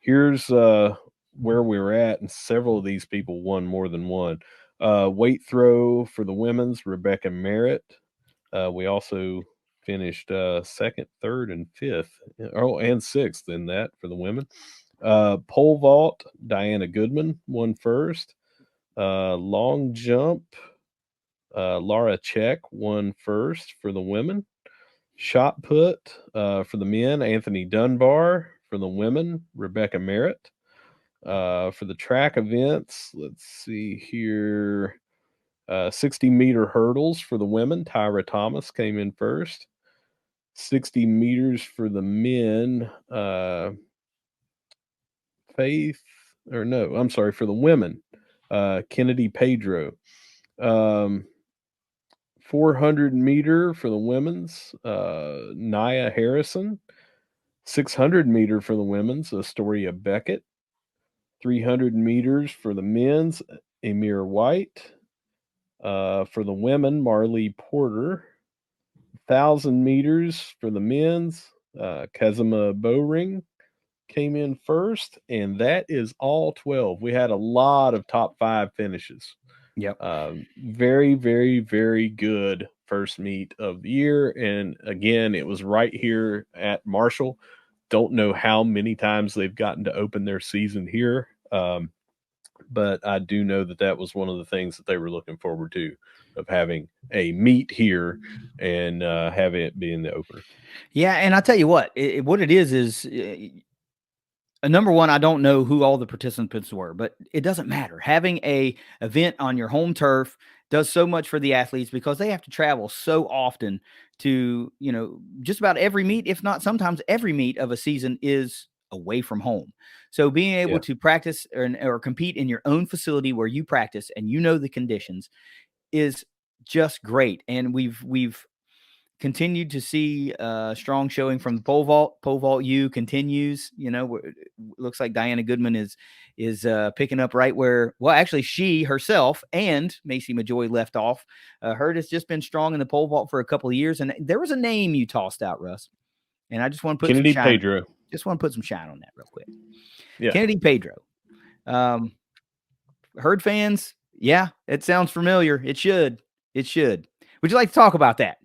Here's where we were at, and several of these people won more than one. Weight throw for the women's, Rebecca Merritt. We also finished second, third, and fifth. Oh, and sixth in that for the women. Pole vault, Diana Goodman won first. Long jump, Laura Check won first for the women. Shot put for the men, Anthony Dunbar. For the women, Rebecca Merritt. For the track events, let's see here. 60-meter hurdles for the women, Tyra Thomas came in first. 60 meters for the men, for the women, Kennedy Pedro. 400 meter for the women's, Nia Harrison. 600 meter for the women's, Astoria Beckett. 300 meters for the men's, Amir White. For the women, Marley Porter. 1,000 meters for the men's, Kazima Bowring came in first, and that is all 12. We had a lot of top 5 finishes. Yep. Very, very, very good first meet of the year. And again, it was right here at Marshall. Don't know how many times they've gotten to open their season here. but I do know that that was one of the things that they were looking forward to, of having a meet here and having it be in the opener. Yeah, and I tell you what it is number one, I don't know who all the participants were, but it doesn't matter. Having a event on your home turf does so much for the athletes because they have to travel so often to, just about every meet, if not sometimes every meet of a season is away from home. So being able Yeah. to practice or compete in your own facility where you practice and you know the conditions is just great. And we've continued to see strong showing from the pole vault. Pole vault U continues. Looks like Diana Goodman is picking up right where, well, actually she herself and Macy Majoy left off. Hurt has just been strong in the pole vault for a couple of years, and there was a name you tossed out, Russ, and I just want to put some Kennedy shine. Pedro. Just want to put some shine on that real quick. Yeah. Kennedy Pedro. Herd fans, yeah, it sounds familiar. It should. It should. Would you like to talk about that?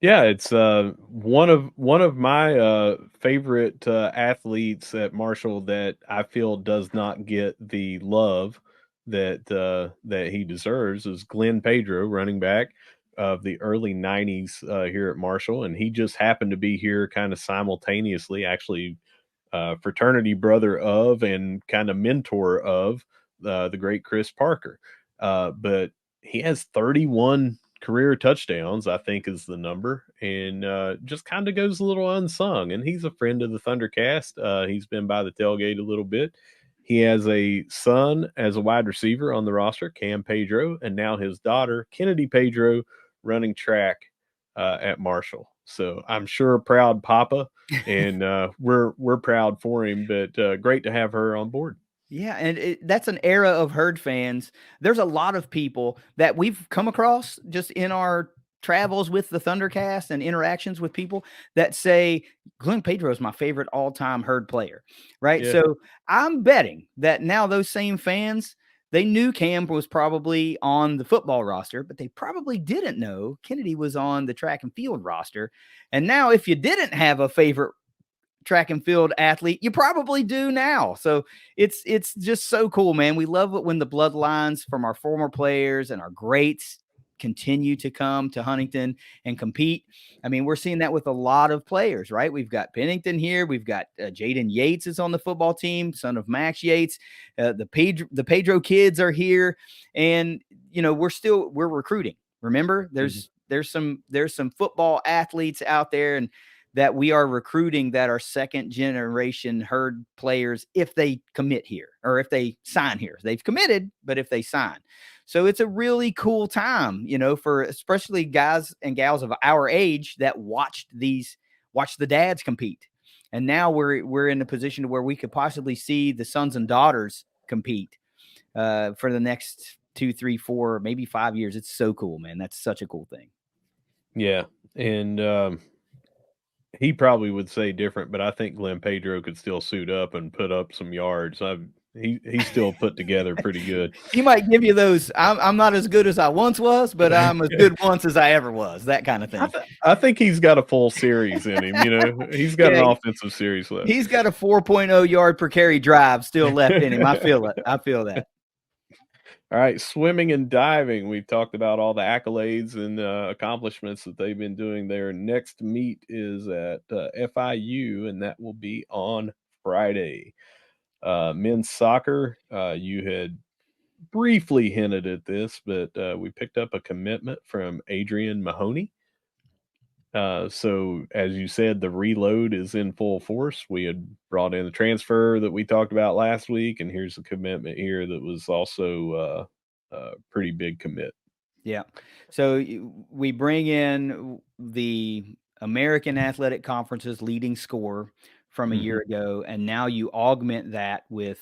Yeah, it's one of my favorite athletes at Marshall that I feel does not get the love that he deserves is Glenn Pedro, running back of the early '90s here at Marshall, and he just happened to be here kind of simultaneously, actually fraternity brother of and kind of mentor of the great Chris Parker. But he has 31 career touchdowns, I think is the number, and just kind of goes a little unsung. And he's a friend of the ThunderCast. He's been by the tailgate a little bit. He has a son as a wide receiver on the roster, Cam Pedro, and now his daughter, Kennedy Pedro, running track at Marshall. So I'm sure a proud papa, and we're proud for him. But great to have her on board. Yeah, and that's an era of herd fans. There's a lot of people that we've come across just in our travels with the Thundercast and interactions with people that say Glenn Pedro is my favorite all-time herd player, right? Yeah. So I'm betting that now those same fans, they knew Cam was probably on the football roster, but they probably didn't know Kennedy was on the track and field roster. And now if you didn't have a favorite track and field athlete, you probably do now. So it's just so cool, man. We love it when the bloodlines from our former players and our greats continue to come to Huntington and compete. I mean, we're seeing that with a lot of players, right? We've got Pennington here. We've got Jaden Yates is on the football team, son of Max Yates. The Pedro kids are here, and we're recruiting. Remember, Mhm. there's some football athletes out there, and that we are recruiting that are second generation herd players if they commit here or if they sign here. They've committed, but if they sign. So it's a really cool time, for especially guys and gals of our age that watch the dads compete. And now we're in a position to where we could possibly see the sons and daughters compete for the next 2, 3, 4, maybe 5 years. It's so cool, man. That's such a cool thing. Yeah, and he probably would say different, but I think Glenn Pedro could still suit up and put up some yards. He's still put together pretty good. He might give you those. I'm not as good as I once was, but I'm as good once as I ever was. That kind of thing. I think he's got a full series in him. He's got an Yeah, offensive series left. he's got a 4.0 yard per carry drive still left in him. I feel it. I feel that. All right, swimming and diving. We've talked about all the accolades and accomplishments that they've been doing there. Next meet is at FIU, and that will be on Friday. Men's soccer, you had briefly hinted at this, but we picked up a commitment from Adrian Mahoney. So, as you said, the reload is in full force. We had brought in the transfer that we talked about last week, and here's the commitment here that was also a pretty big commit. Yeah. So we bring in the American Athletic Conference's leading scorer from a year Mhm. ago, and now you augment that with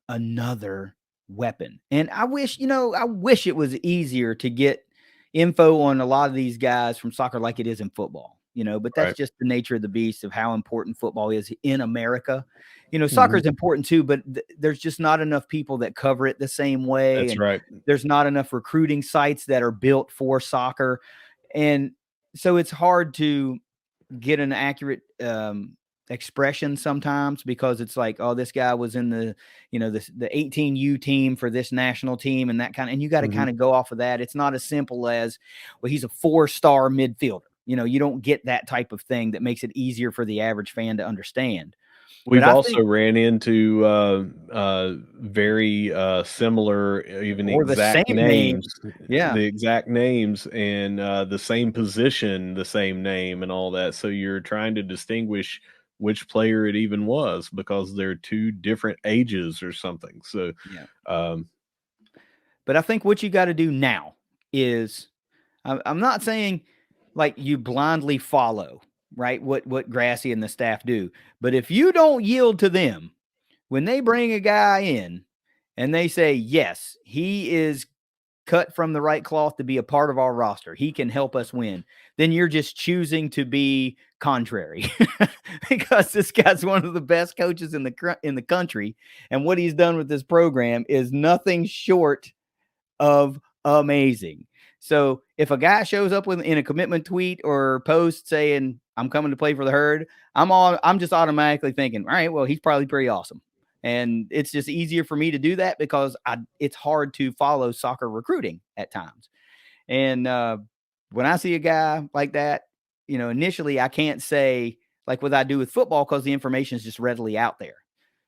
another weapon. And I wish it was easier to get info on a lot of these guys from soccer like it is in football, but that's Right. just the nature of the beast of how important football is in America. Soccer Mhm. is important too, but there's just not enough people that cover it the same way. That's And right. there's not enough recruiting sites that are built for soccer. And so it's hard to get an accurate expression sometimes, because it's like, oh, this guy was in the, the 18U team for this national team and that kind of, and you got to kind of go off of that. It's not as simple as, well, he's a 4-star midfielder. You don't get that type of thing that makes it easier for the average fan to understand. But We've I also think, ran into very similar, even or the same exact name. names, Yeah. the exact names, and the same position, the same name, and all that. So you're trying to distinguish which player it even was because they're two different ages or something. So, Yeah. um, But I think what you got to do now is, I'm not saying like you blindly follow, right, what Grassy and the staff do. But if you don't yield to them when they bring a guy in and they say, yes, he is cut from the right cloth to be a part of our roster, he can help us win, then you're just choosing to be contrary. Because this guy's one of the best coaches in the country, and what he's done with this program is nothing short of amazing. So if a guy shows up in a commitment tweet or post saying, I'm coming to play for the Herd, I'm just automatically thinking, all right, well, he's probably pretty awesome. And it's just easier for me to do that because it's hard to follow soccer recruiting at times. And when I see a guy like that, initially I can't say like what I do with football because the information is just readily out there.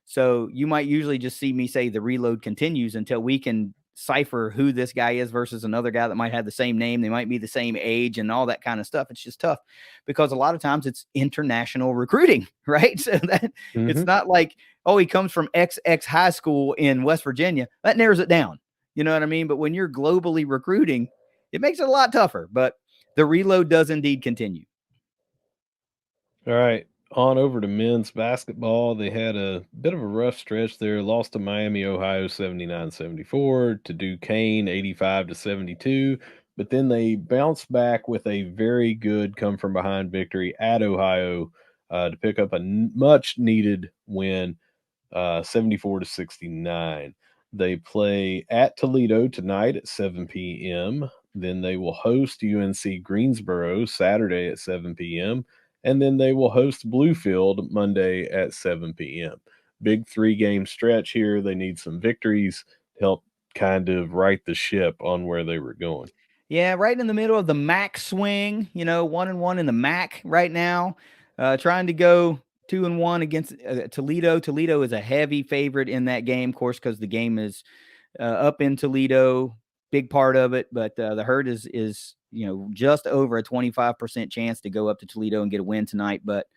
So you might usually just see me say the reload continues until we can cipher who this guy is versus another guy that might have the same name. They might be the same age and all that kind of stuff. It's just tough because a lot of times it's international recruiting, right? So that it's mhm. not like, oh, he comes from XX high school in West Virginia. That narrows it down. You know what I mean? But when you're globally recruiting, it makes it a lot tougher. But the reload does indeed continue. All right, on over to men's basketball. They had a bit of a rough stretch there. Lost to Miami, Ohio 79-74, to Duquesne 85-72, but then they bounced back with a very good come from behind victory at Ohio to pick up a much needed win, 74-69. They play at Toledo tonight at 7 p.m. Then they will host UNC Greensboro Saturday at 7 p.m. And then they will host Bluefield Monday at 7 p.m. Big 3-game stretch here. They need some victories to help kind of right the ship on where they were going. Yeah, right in the middle of the MAC swing, 1-1 in the MAC right now. Trying to go 2-1 against Toledo. Toledo is a heavy favorite in that game, of course, because the game is up in Toledo, big part of it. But the Herd is just over a 25% chance to go up to Toledo and get a win tonight. But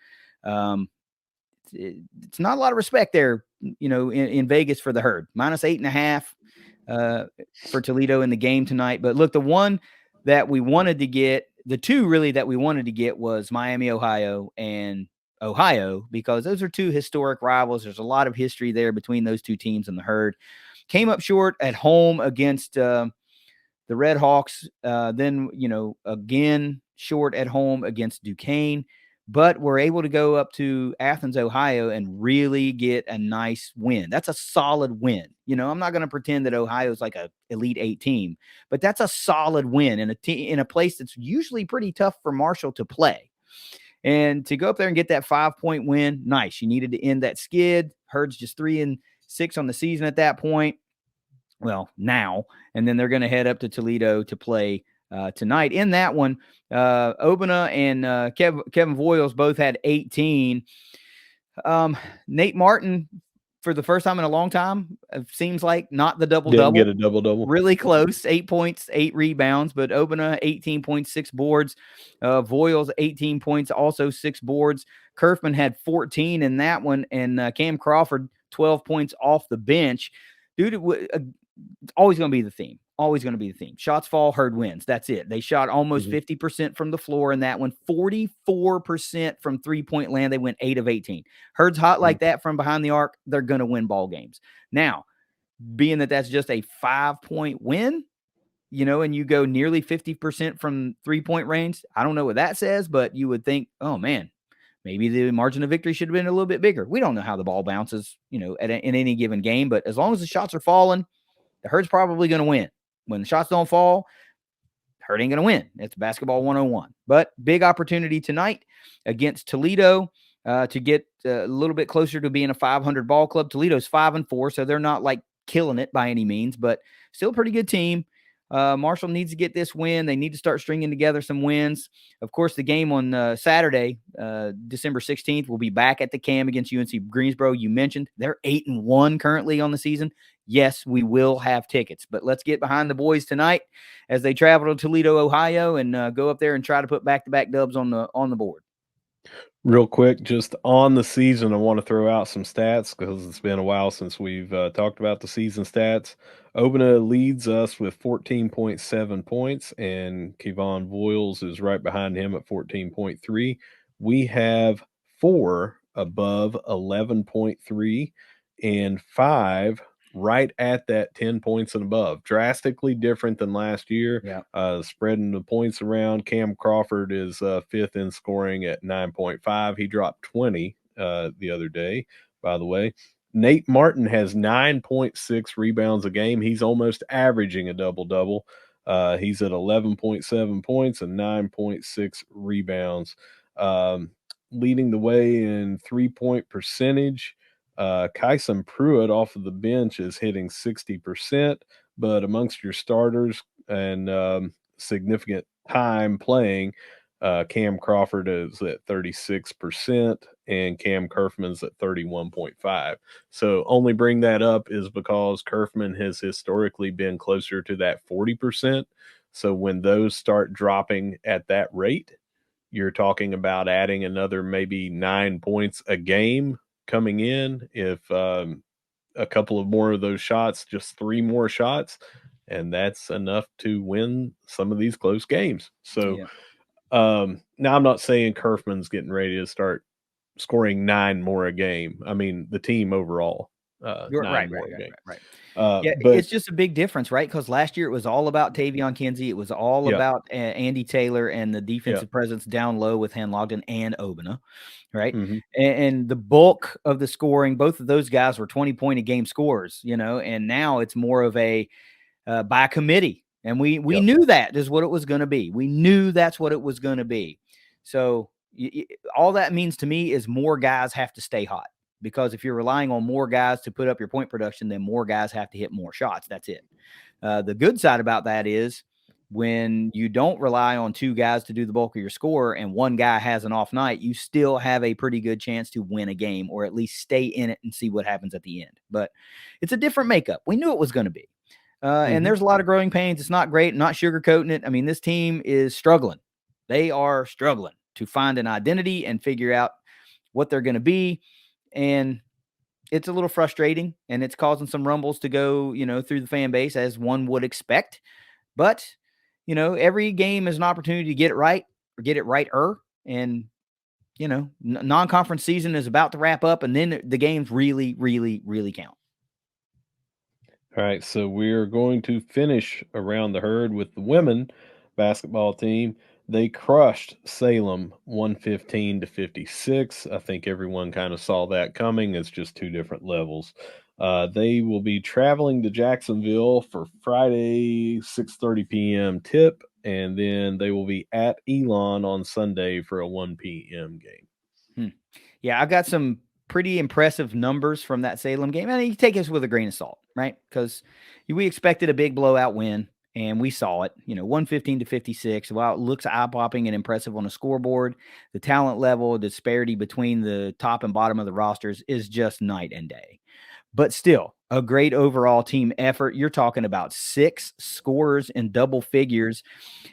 it's not a lot of respect there, in Vegas for the Herd. -8.5 for Toledo in the game tonight. But look, the one that we wanted to get, the two really that we wanted to get was Miami, Ohio, and Ohio, because those are two historic rivals. There's a lot of history there between those two teams and the Herd. Came up short at home against the Red Hawks. Then, again, short at home against Duquesne. But we're able to go up to Athens, Ohio, and really get a nice win. That's a solid win. I'm not going to pretend that Ohio is like a Elite Eight team, but that's a solid win in a place that's usually pretty tough for Marshall to play. And to go up there and get that 5-point win, nice. You needed to end that skid. Herd's just 3-6 on the season at that point. Well, now, and then they're going to head up to Toledo to play tonight. In that one, Obina and Kevin Voiles both had 18. Nate Martin, for the first time in a long time, seems like not the Didn't double-double. get a double-double. Really close, 8 points, 8 rebounds, but Obina, 18.6 boards. Voiles, 18 points, also 6 boards. Kerfman had 14 in that one, and Cam Crawford, 12 points off the bench. Dude, always going to be the theme. Always going to be the theme. Shots fall, Herd wins. That's it. They shot almost 50% from the floor in that one, 44% from three-point land. They went 8 of 18. Herd's hot like that from behind the arc. They're going to win ball games. Now, being that that's just a 5-point win, and you go nearly 50% from three-point range, I don't know what that says, but you would think, oh, man, maybe the margin of victory should have been a little bit bigger. We don't know how the ball bounces, in any given game, but as long as the shots are falling, the Herd's probably going to win. When the shots don't fall, Herd ain't going to win. It's basketball 101. But big opportunity tonight against Toledo. to get a little bit closer to being a 500 ball club. Toledo's 5-4, so they're not like killing it by any means, but still a pretty good team. Marshall needs to get this win. They need to start stringing together some wins. Of course, the game on Saturday, December 16th, will be back at the CAM against UNC Greensboro. You mentioned they're 8-1 currently on the season. Yes, we will have tickets, but let's get behind the boys tonight as they travel to Toledo, Ohio, and go up there and try to put back-to-back dubs on the board. Real quick, just on the season, I want to throw out some stats because it's been a while since we've talked about the season stats. Obina leads us with 14.7 points, and Kevon Voiles is right behind him at 14.3. We have 4 above 11.3 and 5 right at that 10 points and above. Drastically different than last year. Yeah. Spreading the points around. Cam Crawford is 5th in scoring at 9.5. He dropped 20 the other day, by the way. Nate Martin has 9.6 rebounds a game. He's almost averaging a double-double. He's at 11.7 points and 9.6 rebounds. Leading the way in three-point percentage. Kyson Pruitt off of the bench is hitting 60%, but amongst your starters and significant time playing, Cam Crawford is at 36% and Cam Kerfman's at 31.5. So only bring that up is because Kerfman has historically been closer to that 40%. So when those start dropping at that rate, you're talking about adding another maybe 9 points a game coming in if a couple of more of those shots, just 3 more shots, and that's enough to win some of these close games. So now I'm not saying Kerfman's getting ready to start scoring 9 more a game. I mean, the team overall, 9 Right, more a game. right. But it's just a big difference, right? Because last year it was all about Tavion Kinsey. It was all Yeah. about Andy Taylor and the Yeah. defensive presence down low with Hen Logden and Obina, right? Mhm. And the bulk of the scoring, both of those guys were 20-point-a-game scorers, and now it's more of a by committee. And we Yep. knew that is what it was going to be. We knew that's what it was going to be. So all that means to me is more guys have to stay hot. Because if you're relying on more guys to put up your point production, then more guys have to hit more shots. That's it. The good side about that is when you don't rely on 2 guys to do the bulk of your score and one guy has an off night, you still have a pretty good chance to win a game or at least stay in it and see what happens at the end. But it's a different makeup. We knew it was going to be. And there's a lot of growing pains. It's not great, not sugarcoating it. I mean, this team is struggling. They are struggling to find an identity and figure out what they're going to be. And it's a little frustrating, and it's causing some rumbles to go, through the fan base as one would expect. But, every game is an opportunity to get it right or get it right-er. And, non-conference season is about to wrap up, and then the games really, really, really count. All right, so we're going to finish around the herd with the women basketball team. They crushed Salem 115-56. I think everyone kind of saw that coming. It's just 2 different levels. They will be traveling to Jacksonville for Friday 6:30 p.m. tip, and then they will be at Elon on Sunday for a 1 p.m. game. Yeah, I've got some pretty impressive numbers from that Salem game. And you take this with a grain of salt, right? Because we expected a big blowout win, and we saw it, 115-56. While it looks eye-popping and impressive on a scoreboard, the talent level, the disparity between the top and bottom of the rosters is just night and day. But still, a great overall team effort. You're talking about 6 scorers in double figures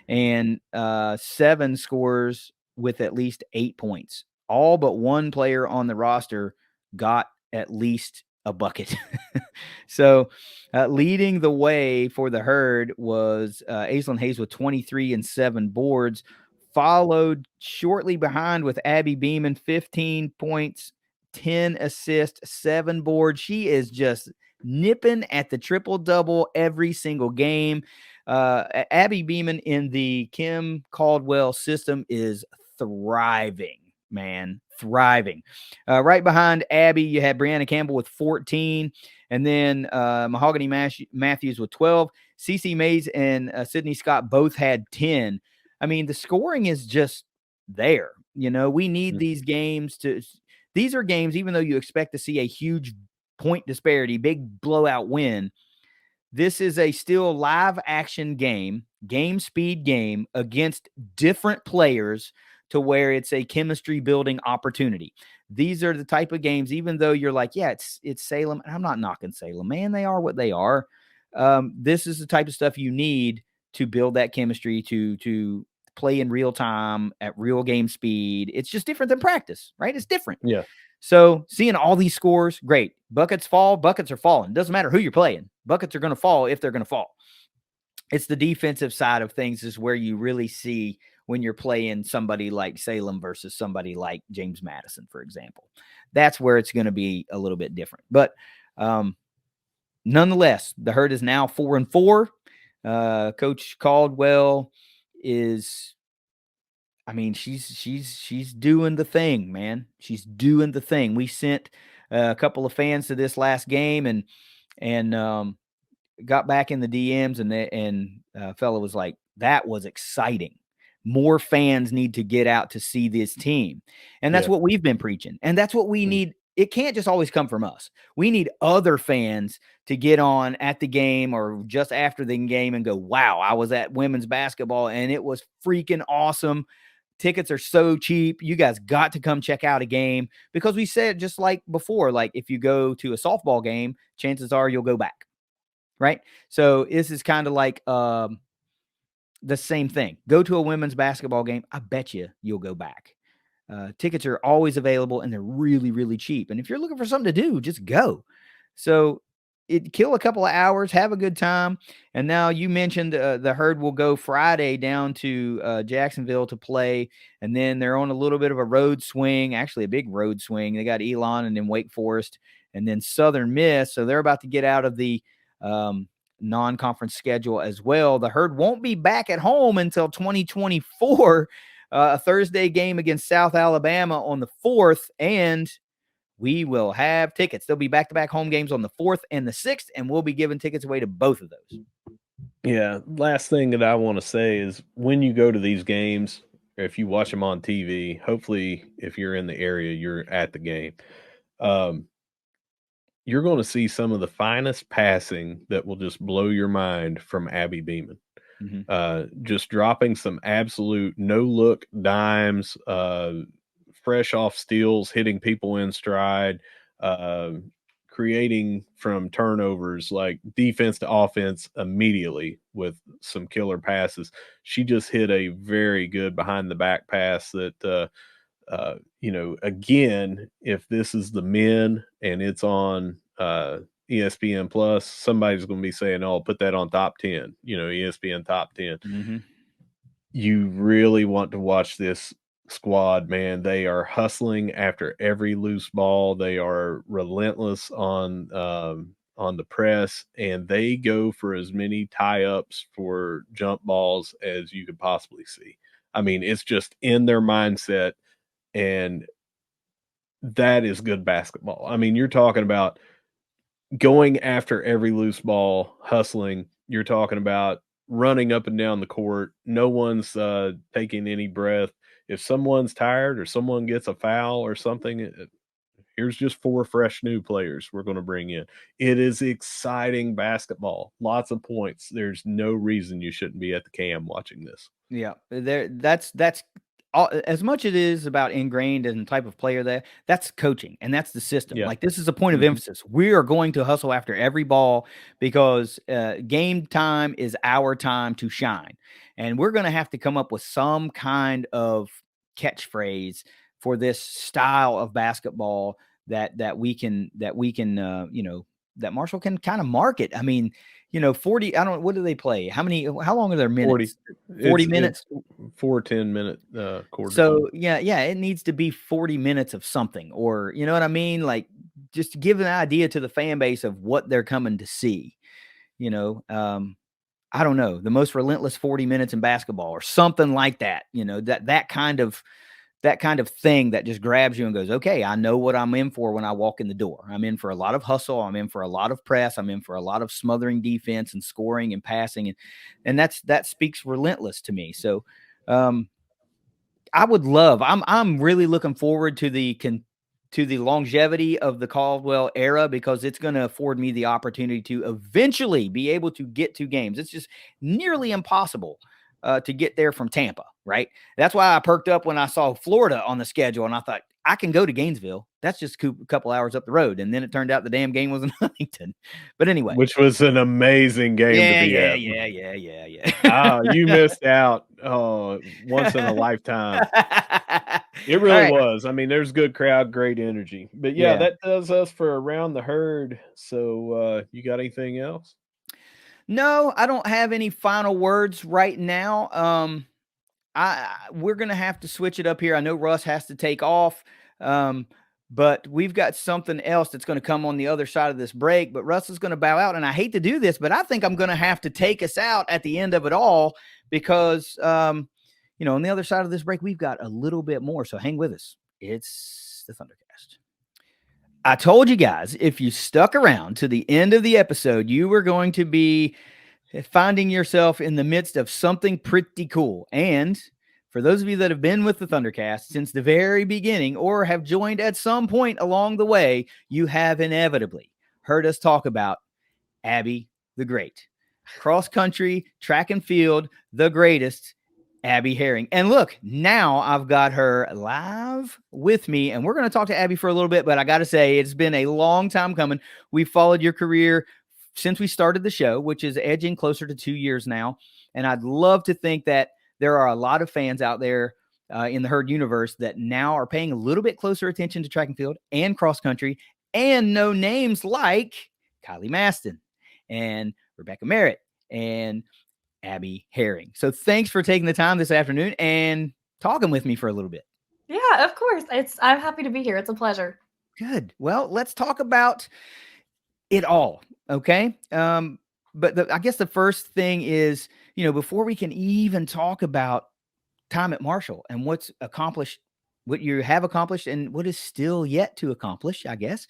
and 7 scorers with at least 8 points. All but one player on the roster got at least a bucket. So leading the way for the herd was Aislinn Hayes with 23 and 7 boards, followed shortly behind with Abby Beeman, 15 points, 10 assists, 7 boards. She is just nipping at the triple-double every single game. Abby Beeman in the Kim Caldwell system is thriving, man, thriving. Right behind Abby, you had Brianna Campbell with 14, and then Mahogany Matthews with 12. Cece Mays and Sydney Scott both had 10. I mean, the scoring is just there. We need these games to these are games, even though you expect to see a huge point disparity, big blowout win, this is a still live action game speed game against different players to where it's a chemistry building opportunity. These are the type of games, even though you're like, yeah, it's Salem. And I'm not knocking Salem, man. They are what they are. This is the type of stuff you need to build that chemistry to play in real time at real game speed. It's just different than practice, right? It's different. Yeah. So seeing all these scores, great. Buckets fall, buckets are falling. Doesn't matter who you're playing. Buckets are going to fall if they're going to fall. It's the defensive side of things is where you really see when you're playing somebody like Salem versus somebody like James Madison, for example. That's where it's going to be a little bit different. But nonetheless, the Herd is now 4-4. Coach Caldwell is, I mean, she's doing the thing, man. She's doing the thing. We sent a couple of fans to this last game and got back in the DMs and fella was like, that was exciting. More fans need to get out to see this team. And that's what we've been preaching. And that's what we need. It can't just always come from us. We need other fans to get on at the game or just after the game and go, wow, I was at women's basketball and it was freaking awesome. Tickets are so cheap. You guys got to come check out a game because we said, just like before, like if you go to a softball game, chances are you'll go back. Right. So this is kind of like the same thing. Go to a women's basketball game. I bet you'll go back. Tickets are always available and they're really, really cheap. And if you're looking for something to do, just go. So kill a couple of hours, have a good time. And now you mentioned the Herd will go Friday down to Jacksonville to play. And then they're on a little bit of a road swing, actually a big road swing. They got Elon and then Wake Forest and then Southern Miss. So they're about to get out of the non-conference schedule as well. The Herd won't be back at home until 2024. A Thursday game against South Alabama on the 4th, and we will have tickets. There'll be back-to-back home games on the 4th and the 6th, and we'll be giving tickets away to both of those. Yeah. Last thing that I want to say is when you go to these games, or if you watch them on TV, hopefully if you're in the area, you're at the game. You're going to see some of the finest passing that will just blow your mind from Abby Beeman. Just dropping some absolute no-look dimes, fresh off steals, hitting people in stride, creating from turnovers, like defense to offense immediately with some killer passes. She just hit a very good behind the back pass that, again, if this is the men and it's on ESPN Plus, somebody's going to be saying, "Oh, put that on top 10." ESPN top 10. You really want to watch this squad, man. They are hustling after every loose ball. They are relentless on the press, and they go for as many tie-ups for jump balls as you could possibly see. I mean, it's just in their mindset, and that is good basketball. I mean, you're talking about going after every loose ball, hustling. You're talking about running up and down the court. No one's taking any breath. If someone's tired or someone gets a foul or something, here's just 4 fresh new players we're going to bring in. It is exciting basketball. Lots of points. There's no reason you shouldn't be at the cam watching this. Yeah, that's as much it is about ingrained and type of player that's coaching and that's the system. Yeah. Like this is a point of emphasis. We are going to hustle after every ball because game time is our time to shine, and we're going to have to come up with some kind of catchphrase for this style of basketball that we can that Marshall can kind of market. I mean, 40, I don't, what do they play? How long are their minutes? 40 minutes? It's 4 10-minute quarters. So yeah, it needs to be 40 minutes of something, or you know what I mean? Like just to give an idea to the fan base of what they're coming to see. I don't know, the most relentless 40 minutes in basketball or something like that, that kind of thing that just grabs you and goes, okay, I know what I'm in for when I walk in the door. I'm in for a lot of hustle. I'm in for a lot of press. I'm in for a lot of smothering defense and scoring and passing. And that speaks relentless to me. So I'm really looking forward to the to the longevity of the Caldwell era because it's going to afford me the opportunity to eventually be able to get to games. It's just nearly impossible to get there from Tampa, right? That's why I perked up when I saw Florida on the schedule, and I thought, I can go to Gainesville. That's just a couple hours up the road. And then it turned out the damn game was in Huntington. But anyway. Which was an amazing game to Yeah, be yeah, at. yeah, yeah, yeah, Ah, you yeah. missed out. Oh, once in a lifetime. It All really right. was. I mean, there's good crowd, great energy. But yeah, Yeah. that does us for Around the Herd. So you got anything else? No, I don't have any final words right now. We're gonna have to switch it up here. I know Russ has to take off, um, but we've got something else that's going to come on the other side of this break. But Russ is going to bow out, and I hate to do this, but I think I'm going to have to take us out at the end of it all because, on the other side of this break, we've got a little bit more. So hang with us. It's the ThunderCast. I told you guys, if you stuck around to the end of the episode, you were going to be finding yourself in the midst of something pretty cool. And for those of you that have been with the ThunderCast since the very beginning or have joined at some point along the way, you have inevitably heard us talk about Abby the Great. Cross country, track and field, the greatest, Abby Herring. And look, now I've got her live with me, and we're going to talk to Abby for a little bit, but I got to say, it's been a long time coming. We've followed your career since we started the show, which is edging closer to 2 years now. And I'd love to think that there are a lot of fans out there in the Herd universe that now are paying a little bit closer attention to track and field and cross country and know names like Kylie Maston and Rebecca Merritt and Abby Herring. So thanks for taking the time this afternoon and talking with me for a little bit. Yeah, of course. I'm happy to be here. It's a pleasure. Good. Well, let's talk about it all. Okay. But I guess the first thing is, before we can even talk about time at Marshall and what's accomplished, what you have accomplished and what is still yet to accomplish, I guess.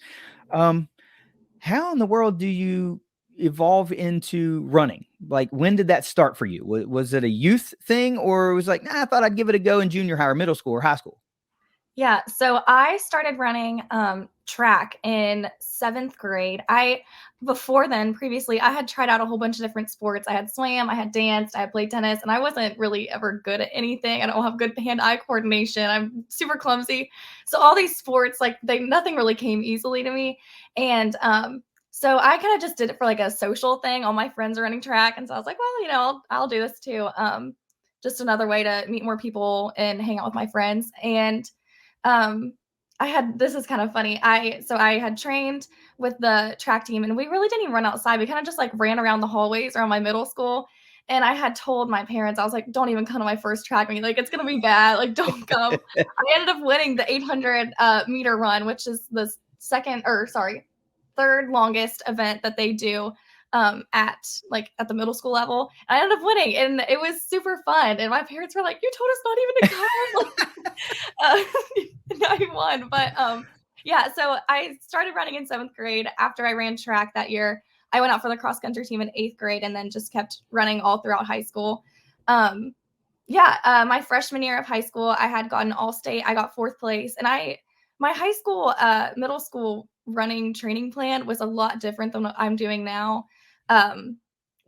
How in the world do you evolve into running? Like, when did that start for you? Was it a youth thing, or was it like, I thought I'd give it a go in junior high or middle school or high school? Yeah, so I started running track in 7th grade. Before then, previously, I had tried out a whole bunch of different sports. I had swam, I had danced, I had played tennis, and I wasn't really ever good at anything. I don't have good hand-eye coordination. I'm super clumsy. So all these sports, nothing really came easily to me. And so I kind of just did it for like a social thing. All my friends are running track, and so I was like, well, I'll do this too. Just another way to meet more people and hang out with my friends. And this is kind of funny. I had trained with the track team, and we really didn't even run outside. We kind of just like ran around the hallways around my middle school. And I had told my parents, I was like, don't even come to my first track meet. Like, it's going to be bad. Like, don't come. I ended up winning the 800 meter run, which is the third longest event that they do at the middle school level. I ended up winning, and it was super fun. And my parents were like, "You told us not even to come." I won, but yeah. So I started running in 7th grade. After I ran track that year, I went out for the cross country team in 8th grade, and then just kept running all throughout high school. My freshman year of high school, I had gotten all state. I got 4th place, and my high school, middle school running training plan was a lot different than what I'm doing now.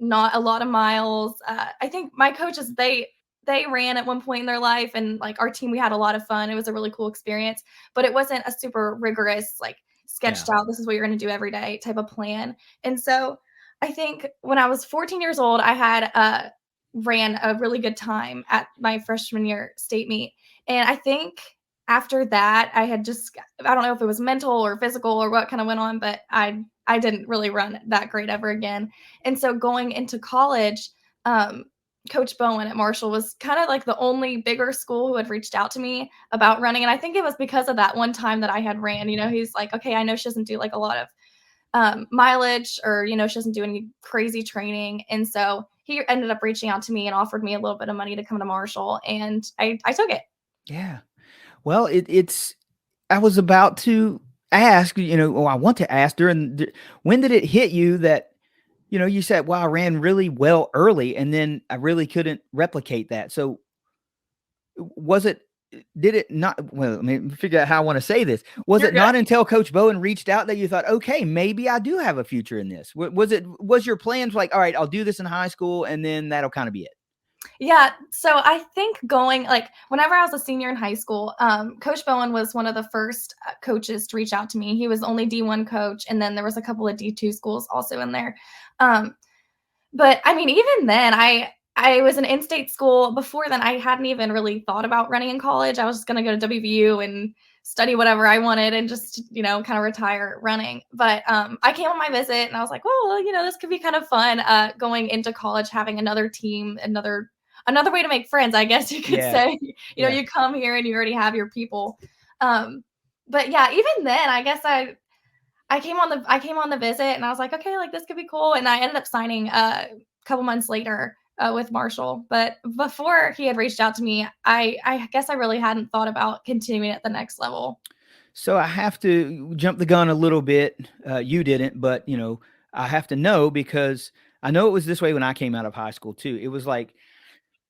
Not a lot of miles. I think my coaches, they ran at one point in their life, and like our team, we had a lot of fun. It was a really cool experience, but it wasn't a super rigorous, like sketched out, this is what you're going to do every day type of plan. And so I think when I was 14 years old, I had ran a really good time at my freshman year state meet. And I think after that, I don't know if it was mental or physical or what kind of went on, but I didn't really run that great ever again. And so going into college, Coach Bowen at Marshall was kind of like the only bigger school who had reached out to me about running. And I think it was because of that one time that I had ran. He's like, okay, I know she doesn't do like a lot of mileage, or she doesn't do any crazy training. And so he ended up reaching out to me and offered me a little bit of money to come to Marshall, and I took it. Yeah. Well, I was about to ask, I want to ask when did it hit you that, you said, wow, I ran really well early, and then I really couldn't replicate that. So was it did it not? Well, let me figure out how I want to say this. Was You're it not good. until Coach Bowen reached out that you thought, okay, maybe I do have a future in this? Was your plans like, all right, I'll do this in high school and then that'll kind of be it? Yeah, so I think whenever I was a senior in high school, Coach Bowen was one of the first coaches to reach out to me. He was the only D1 coach, and then there was a couple of D2 schools also in there. Um, but I mean, even then, I was an in-state school. Before then, I hadn't even really thought about running in college. I was just gonna go to WVU and study whatever I wanted and just, kind of retire running. But I came on my visit and I was like, well, this could be kind of fun. Going into college, having another team, another way to make friends, I guess you could Yeah. say. Yeah. You come here and you already have your people. But yeah, even then, I guess I came on the visit and I was like, okay, like this could be cool. And I ended up signing a couple months later with Marshall. But before he had reached out to me, I guess I really hadn't thought about continuing at the next level. So I have to jump the gun a little bit. You didn't, but I have to know because I know it was this way when I came out of high school too. It was like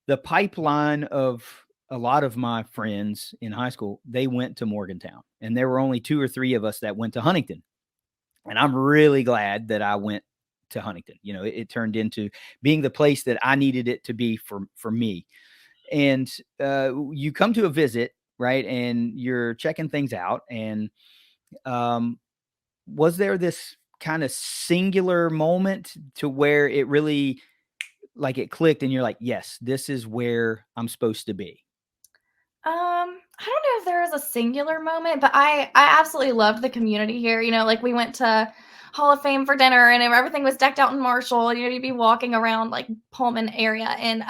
the pipeline of a lot of my friends in high school, they went to Morgantown, and there were only 2 or 3 of us that went to Huntington. And I'm really glad that I went to Huntington. It turned into being the place that I needed it to be for me. And you come to a visit, right? And you're checking things out. And was there this kind of singular moment to where it really like it clicked and you're like, yes, this is where I'm supposed to be? I don't know if there was a singular moment, but I absolutely loved the community here. Like we went to Hall of Fame for dinner and everything was decked out in Marshall. You'd be walking around like Pullman area and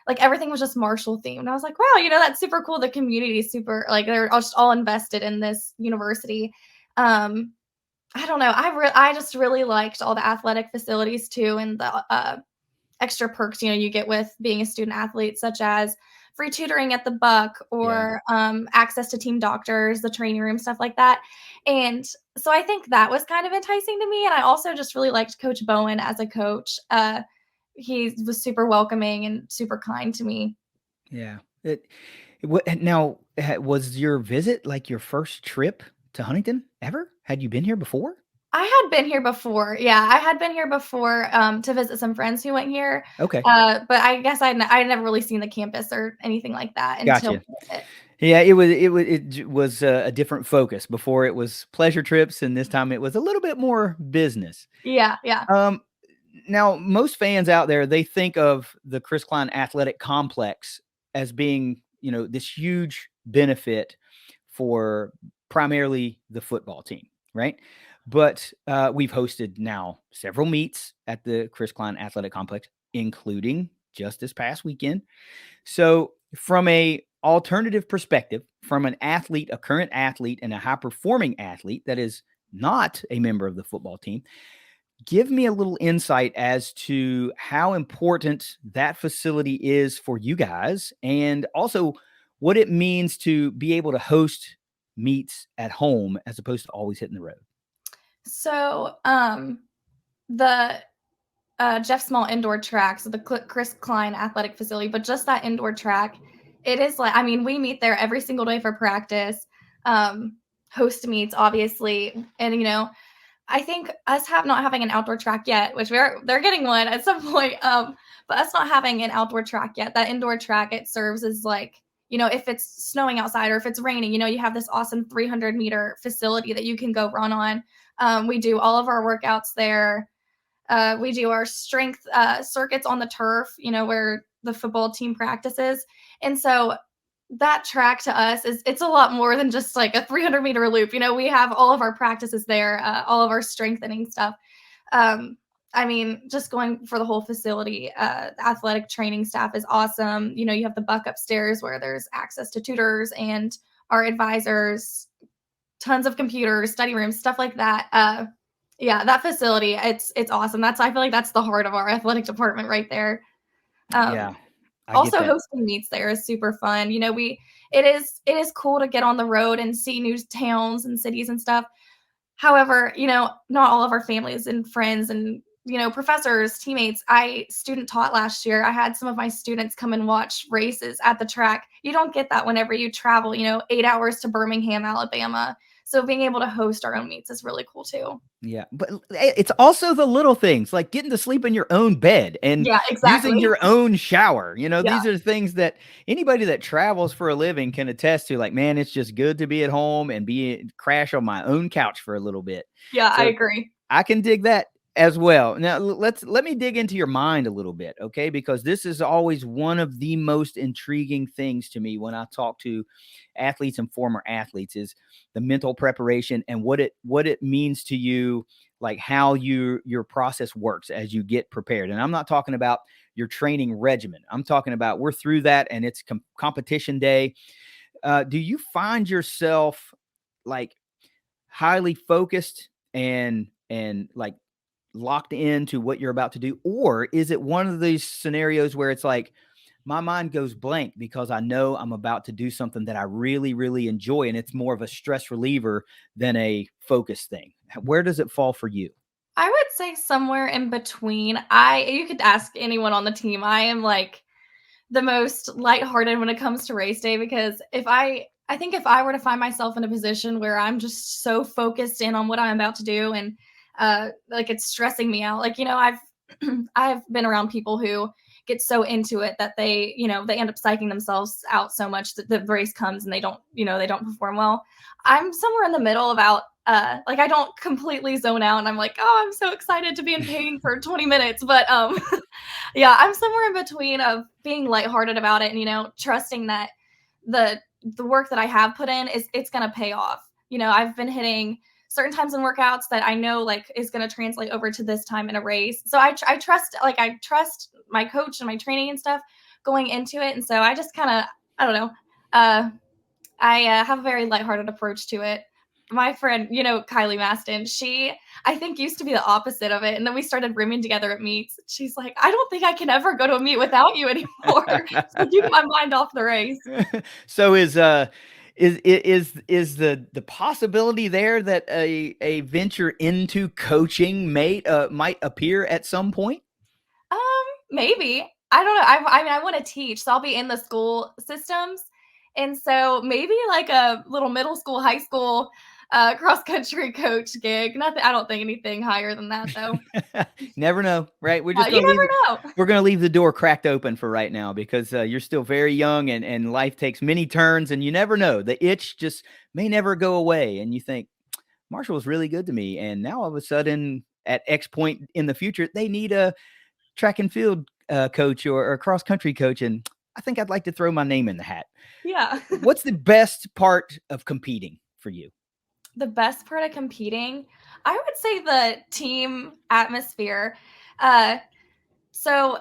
like everything was just Marshall themed. I was like, wow, that's super cool. The community is super, like they're just all invested in this university. I don't know. I just really liked all the athletic facilities too, and the extra perks you get with being a student athlete, such as free tutoring at the Buck or access to team doctors, the training room, stuff like that. And so I think that was kind of enticing to me. And I also just really liked Coach Bowen as a coach. He was super welcoming and super kind to me. Yeah. Now, was your visit like your first trip to Huntington ever? Had you been here before? I had been here before. Yeah, I had been here before to visit some friends who went here. Okay. But I guess I'd never really seen the campus or anything like that until Gotcha. Yeah, it was a different focus. Before it was pleasure trips, and this time it was a little bit more business. Yeah. Now, most fans out there, they think of the Chris Klein Athletic Complex as being, this huge benefit for primarily the football team, right? But we've hosted now several meets at the Chris Klein Athletic Complex, including just this past weekend. So from a alternative perspective, from an athlete, a current athlete, and a high-performing athlete that is not a member of the football team, give me a little insight as to how important that facility is for you guys, and also what it means to be able to host meets at home as opposed to always hitting the road. So the Jeff Small indoor track, so the Chris Klein athletic facility, but just that indoor track, it is like, I mean, we meet there every single day for practice, host meets, obviously. And, I think us not having an outdoor track yet, which they're getting one at some point, but us not having an outdoor track yet, that indoor track, it serves as like, if it's snowing outside or if it's raining, you have this awesome 300-meter facility that you can go run on. We do all of our workouts there. We do our strength circuits on the turf, where the football team practices. And so that track to us it's a lot more than just like a 300-meter loop. We have all of our practices there, all of our strengthening stuff. I mean, just going for the whole facility, the athletic training staff is awesome. You have the Buck upstairs where there's access to tutors and our advisors, tons of computers, study rooms, stuff like that. Yeah, that facility, it's awesome. I feel like that's the heart of our athletic department right there. Yeah. Also hosting meets there is super fun. It is cool to get on the road and see new towns and cities and stuff. However, not all of our families and friends and professors, teammates. I student taught last year. I had some of my students come and watch races at the track. You don't get that whenever you travel, 8 hours to Birmingham, Alabama. So being able to host our own meets is really cool too. Yeah, but it's also the little things like getting to sleep in your own bed and Yeah, using exactly. your own shower. Yeah. These are things that anybody that travels for a living can attest to. Like, man, it's just good to be at home and crash on my own couch for a little bit. Yeah, I So agree. I can dig that as well. Now let me dig into your mind a little bit, okay? Because this is always one of the most intriguing things to me when I talk to athletes and former athletes is the mental preparation and what it means to you, like how your process works as you get prepared. And I'm not talking about your training regimen. I'm talking about we're through that and it's competition day. Do you find yourself like highly focused and like locked into what you're about to do? Or is it one of these scenarios where it's like, my mind goes blank because I know I'm about to do something that I really, really enjoy. And it's more of a stress reliever than a focus thing. Where does it fall for you? I would say somewhere in between. You could ask anyone on the team. I am like the most lighthearted when it comes to race day because I think if I were to find myself in a position where I'm just so focused in on what I'm about to do and like it's stressing me out, like I've I've been around people who get so into it that they they end up psyching themselves out so much that the race comes and they don't perform well. I'm somewhere in the middle about like I don't completely zone out and I'm like, oh, I'm so excited to be in pain for 20 minutes, but yeah, I'm somewhere in between of being lighthearted about it and trusting that the work that I have put in it's going to pay off. I've been hitting certain times in workouts that I know like is going to translate over to this time in a race. So I trust my coach and my training and stuff going into it. And so I just kind of, I don't know. I have a very lighthearted approach to it. My friend, Kylie Maston, she, I think, used to be the opposite of it. And then we started rooming together at meets. She's like, I don't think I can ever go to a meet without you anymore. So keep my mind off the race. So is the possibility there that a venture into coaching might appear at some point? Maybe. I don't know. I mean, I want to teach, so I'll be in the school systems. And so maybe like a little middle school, high school cross country coach gig. Nothing. I don't think anything higher than that though. Never know, right? We're just You gonna never know. we're gonna leave the door cracked open for right now because you're still very young and life takes many turns and you never know. The itch just may never go away, and you think Marshall was really good to me, and now all of a sudden at X point in the future they need a track and field coach or cross country coach, and I think I'd like to throw my name in the hat. Yeah. What's the best part of competing for you? The best part of competing, I would say the team atmosphere. So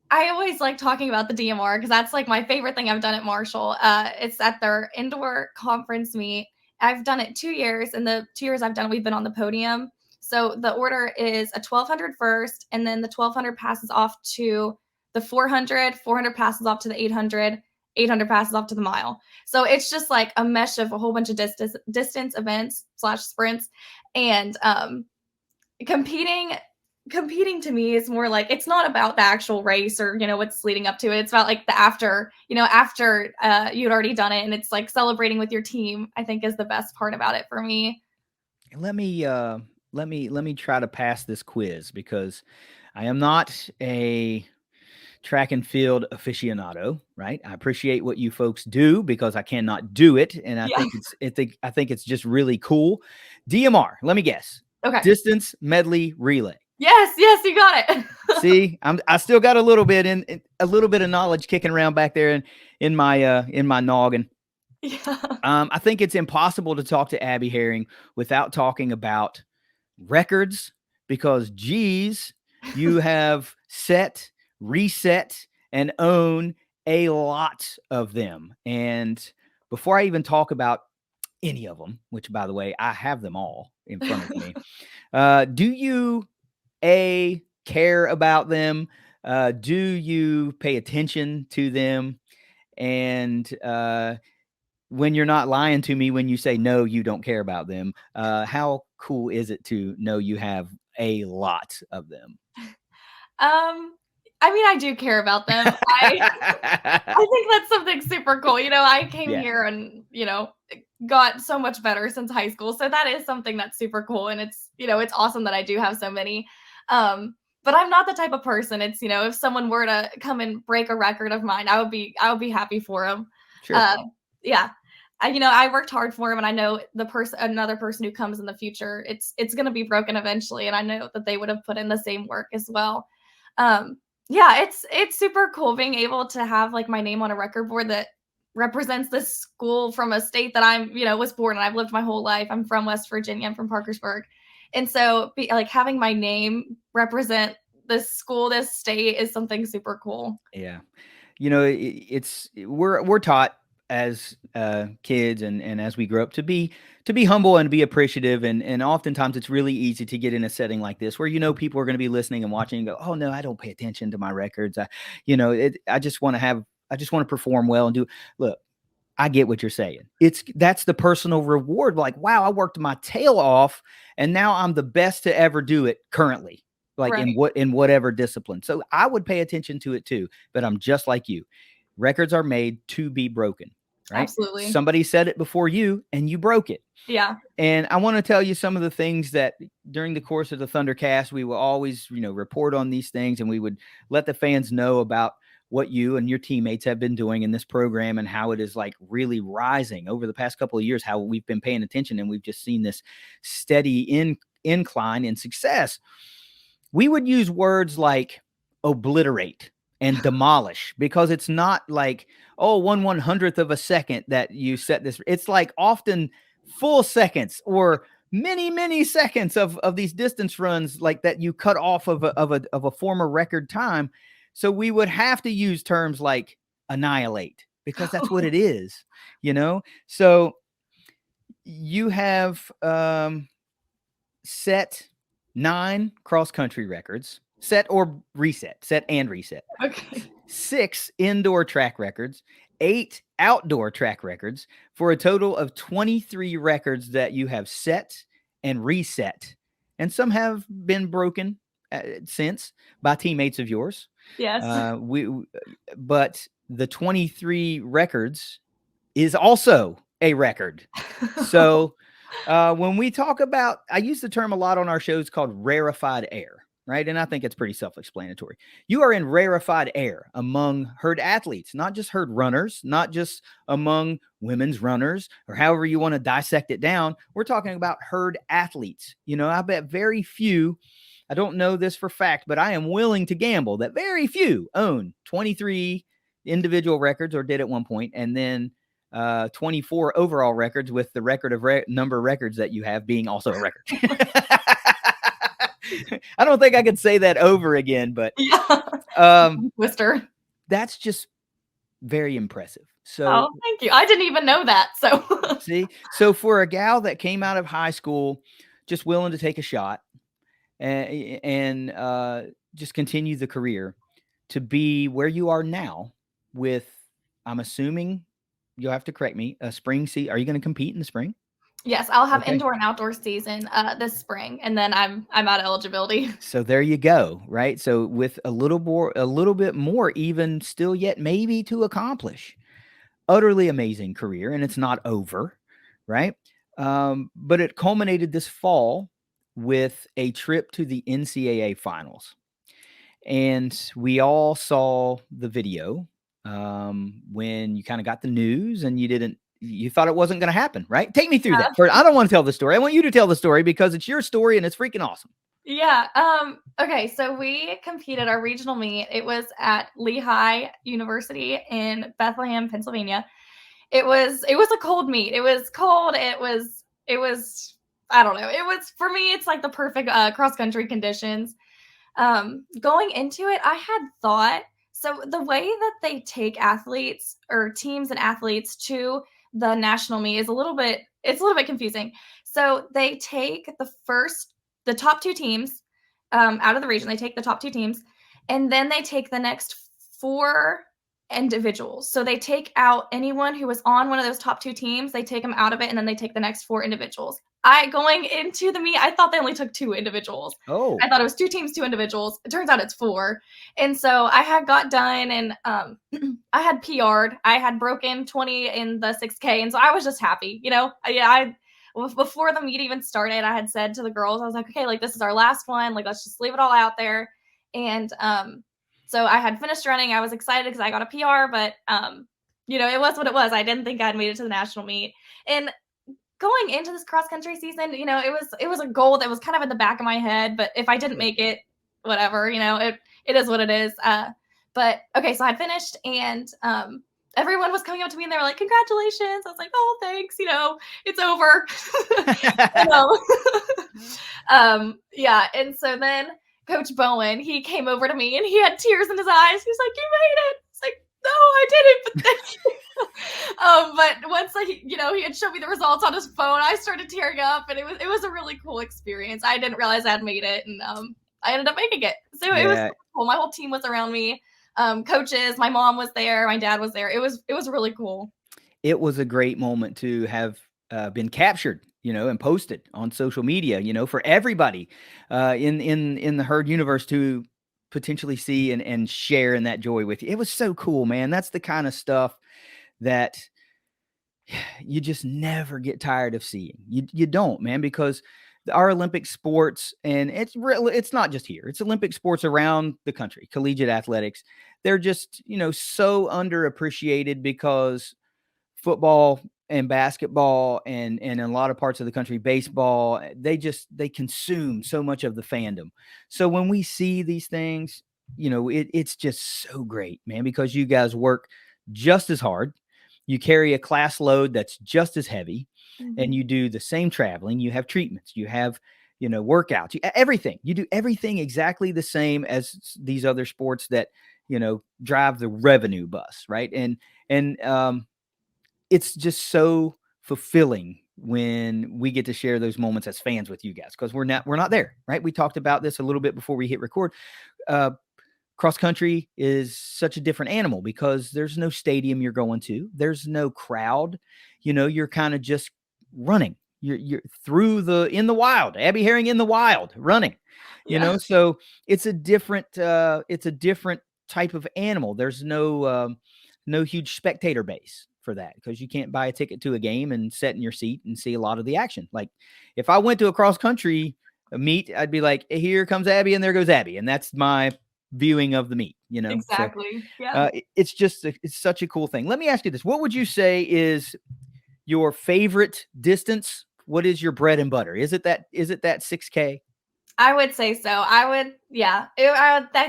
I always like talking about the DMR because that's like my favorite thing I've done at Marshall. It's at their indoor conference meet. I've done it 2 years, and the 2 years I've done, we've been on the podium. So the order is a 1200 first, and then the 1200 passes off to the 400, 400 passes off to the 800, 800 passes off to the mile. So it's just like a mesh of a whole bunch of distance events / sprints, and competing to me is more like it's not about the actual race or what's leading up to it. It's about like the after you'd already done it, and it's like celebrating with your team, I think, is the best part about it for me. Let me try to pass this quiz because I am not a track and field aficionado, right? I appreciate what you folks do because I cannot do it, and I Yeah. think it's just really cool. DMR, let me guess. Okay. Distance medley relay. Yes, you got it. See, I still got a little bit of knowledge kicking around back there in my noggin. Yeah. I think it's impossible to talk to Abby Herring without talking about records because, geez, you have set, reset, and own a lot of them. And before I even talk about any of them, which, by the way, I have them all in front of me, do you care about them? Do you pay attention to them? And when you're not lying to me when you say no, you don't care about them, how cool is it to know you have a lot of them? I mean, I do care about them. I think that's something super cool. I came Yeah. here and, got so much better since high school. So that is something that's super cool. And it's awesome that I do have so many. But I'm not the type of person. It's, if someone were to come and break a record of mine, I would be happy for them. Sure. Yeah. I worked hard for him, and I know another person who comes in the future, it's going to be broken eventually. And I know that they would have put in the same work as well. Yeah, it's super cool being able to have like my name on a record board that represents this school from a state that was born and I've lived my whole life. I'm from West Virginia. I'm from Parkersburg. And so like having my name represent this school, this state is something super cool. Yeah. We're taught as kids and as we grow up to be humble and to be appreciative, and oftentimes it's really easy to get in a setting like this where people are going to be listening and watching and go, oh no, I don't pay attention to my records. I just want to perform well and look. I get what you're saying. That's the personal reward. Like, wow, I worked my tail off and now I'm the best to ever do it currently. Like Right. in whatever discipline. So I would pay attention to it too, but I'm just like you. Records are made to be broken, right? Absolutely. Somebody said it before you and you broke it. Yeah. And I want to tell you some of the things that during the course of the ThunderCast, we will always, report on these things, and we would let the fans know about what you and your teammates have been doing in this program and how it is like really rising over the past couple of years, how we've been paying attention and we've just seen this steady incline in success. We would use words like obliterate and demolish because it's not like, oh, 1/100th of a second that you set this. It's like often full seconds or many seconds of these distance runs like that you cut off of a former record time. So we would have to use terms like annihilate because that's what it is, So you have set 9 cross-country records, set and reset. Okay. 6 indoor track records, 8 outdoor track records, for a total of 23 records that you have set and reset. And some have been broken since by teammates of yours. Yes. But the 23 records is also a record. So when we talk about, I use the term a lot on our shows called rarefied air, right? And I think it's pretty self-explanatory. You are in rarefied air among herd athletes, not just herd runners, not just among women's runners, or however you want to dissect it down. We're talking about herd athletes. I bet very few, I don't know this for fact, but I am willing to gamble that very few own 23 individual records or did at one point, and then 24 overall records, with the record of number of records that you have being also a record. I don't think I could say that over again, but Twister. That's just very impressive. So thank you. I didn't even know that. So see, so for a gal that came out of high school, just willing to take a shot and just continue the career, to be where you are now with, I'm assuming, you'll have to correct me, a spring season. Are you going to compete in the spring? Yes, I'll have indoor and outdoor season this spring, and then I'm out of eligibility. So there you go, right? So with a little bit more, even still yet maybe to accomplish. Utterly amazing career, and it's not over, right? But it culminated this fall with a trip to the NCAA finals. And we all saw the video when you kind of got the news and you thought it wasn't going to happen, right? Take me through that. First, I don't want to tell the story. I want you to tell the story because it's your story and it's freaking awesome. Yeah. Okay. So we competed our regional meet. It was at Lehigh University in Bethlehem, Pennsylvania. It was a cold meet. It was cold. It was, I don't know. It was, for me, it's like the perfect cross-country conditions. Going into it, I had thought, so the way that they take athletes or teams and athletes to the national meet is a little bit confusing. So they take the top 2 teams out of the region. They take the top 2 teams, and then they take the next 4 individuals. So they take out anyone who was on one of those top 2 teams. They take them out of it, and then they take the next 4 individuals. going into the meet, I thought they only took 2 individuals. Oh. I thought it was 2 teams, 2 individuals. It turns out it's 4. And so I had got done and I had PR'd. I had broken 20 in the 6K. And so I was just happy. Before the meet even started, I had said to the girls, I was like, okay, like this is our last one. Like, let's just leave it all out there. And so I had finished running. I was excited because I got a PR, but it was what it was. I didn't think I'd made it to the national meet. And going into this cross country season, it was a goal that was kind of in the back of my head, but if I didn't make it, whatever, it is what it is. But okay, so I finished and everyone was coming up to me and they were like, congratulations. I was like, oh, thanks, it's over. Yeah. And so then Coach Bowen, he came over to me and he had tears in his eyes. He was like, you made it. It's like, no, I didn't, but thank you. But once he had shown me the results on his phone, I started tearing up, and it was a really cool experience. I didn't realize I'd made it, and I ended up making it. So it was cool. My whole team was around me, coaches. My mom was there. My dad was there. It was really cool. It was a great moment to have been captured, and posted on social media, for everybody in the herd universe to potentially see and share in that joy with you. It was so cool, man. That's the kind of stuff that you just never get tired of seeing. You don't, man, because our Olympic sports, and it's not just here, it's Olympic sports around the country, collegiate athletics. They're just, so underappreciated because football and basketball and in a lot of parts of the country, baseball, they consume so much of the fandom. So when we see these things, it's just so great, man, because you guys work just as hard. You carry a class load that's just as heavy, and you do the same traveling. You have treatments, you have, workouts, everything. You do everything exactly the same as these other sports that, drive the revenue bus. Right. And it's just so fulfilling when we get to share those moments as fans with you guys, because we're not there. Right. We talked about this a little bit before we hit record. Cross country is such a different animal because there's no stadium you're going to. There's no crowd. You're kind of just running. You're in the wild. Abby Herring in the wild running. So it's a different type of animal. There's no huge spectator base for that because you can't buy a ticket to a game and sit in your seat and see a lot of the action. Like if I went to a cross country meet, I'd be like, here comes Abby and there goes Abby, and that's my viewing of the meet. Exactly. So, it's just it's such a cool thing. Let me ask you this: what would you say is your favorite distance? What is your bread and butter? Is it that 6K? I would say so. I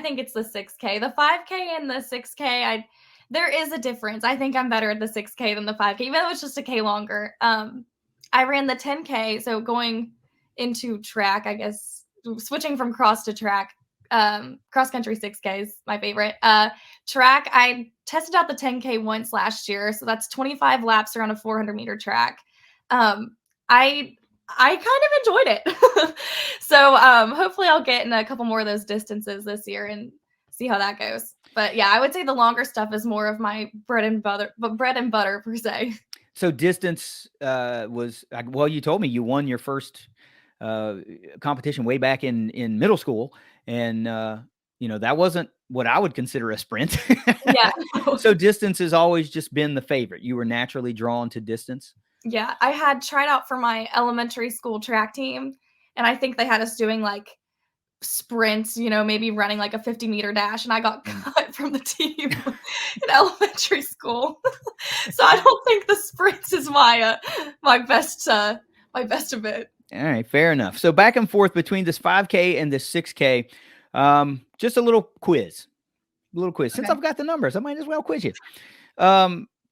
think it's the 6K. The 5K and the 6K, there is a difference. I think I'm better at the 6K than the 5K, even though it's just a K longer. I ran the 10K, so going into track, I guess, switching from cross to track, cross country 6K is my favorite. Track, I tested out the 10K once last year, so that's 25 laps around a 400-meter track. I kind of enjoyed it. So hopefully I'll get in a couple more of those distances this year and see how that goes. But yeah, I would say the longer stuff is more of my bread and butter per se. So distance was, well, you told me you won your first competition way back in middle school, and that wasn't what I would consider a sprint. Yeah. So distance has always just been the favorite. You were naturally drawn to distance. Yeah, I had tried out for my elementary school track team, and I think they had us doing like sprints, maybe running like a 50-meter dash, and I got cut from the team in elementary school. So I don't think the sprints is my best event. All right, fair enough. So back and forth between this 5K and this 6K, just a little quiz. Since Okay. I've got the numbers, I might as well quiz you.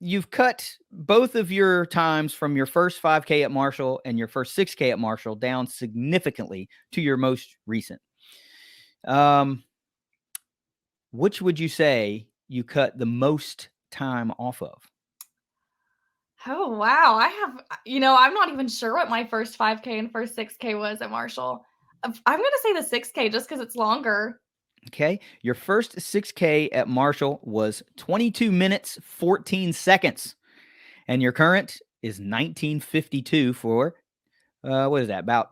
You've cut both of your times from your first 5K at Marshall and your first 6K at Marshall down significantly to your most recent. Which would you say you cut the most time off of? Oh, wow. I'm not even sure what my first 5K and first 6K was at Marshall. I'm going to say the 6K just because it's longer. Okay. Your first 6K at Marshall was 22 minutes, 14 seconds. And your current is 19:52 for what is that? About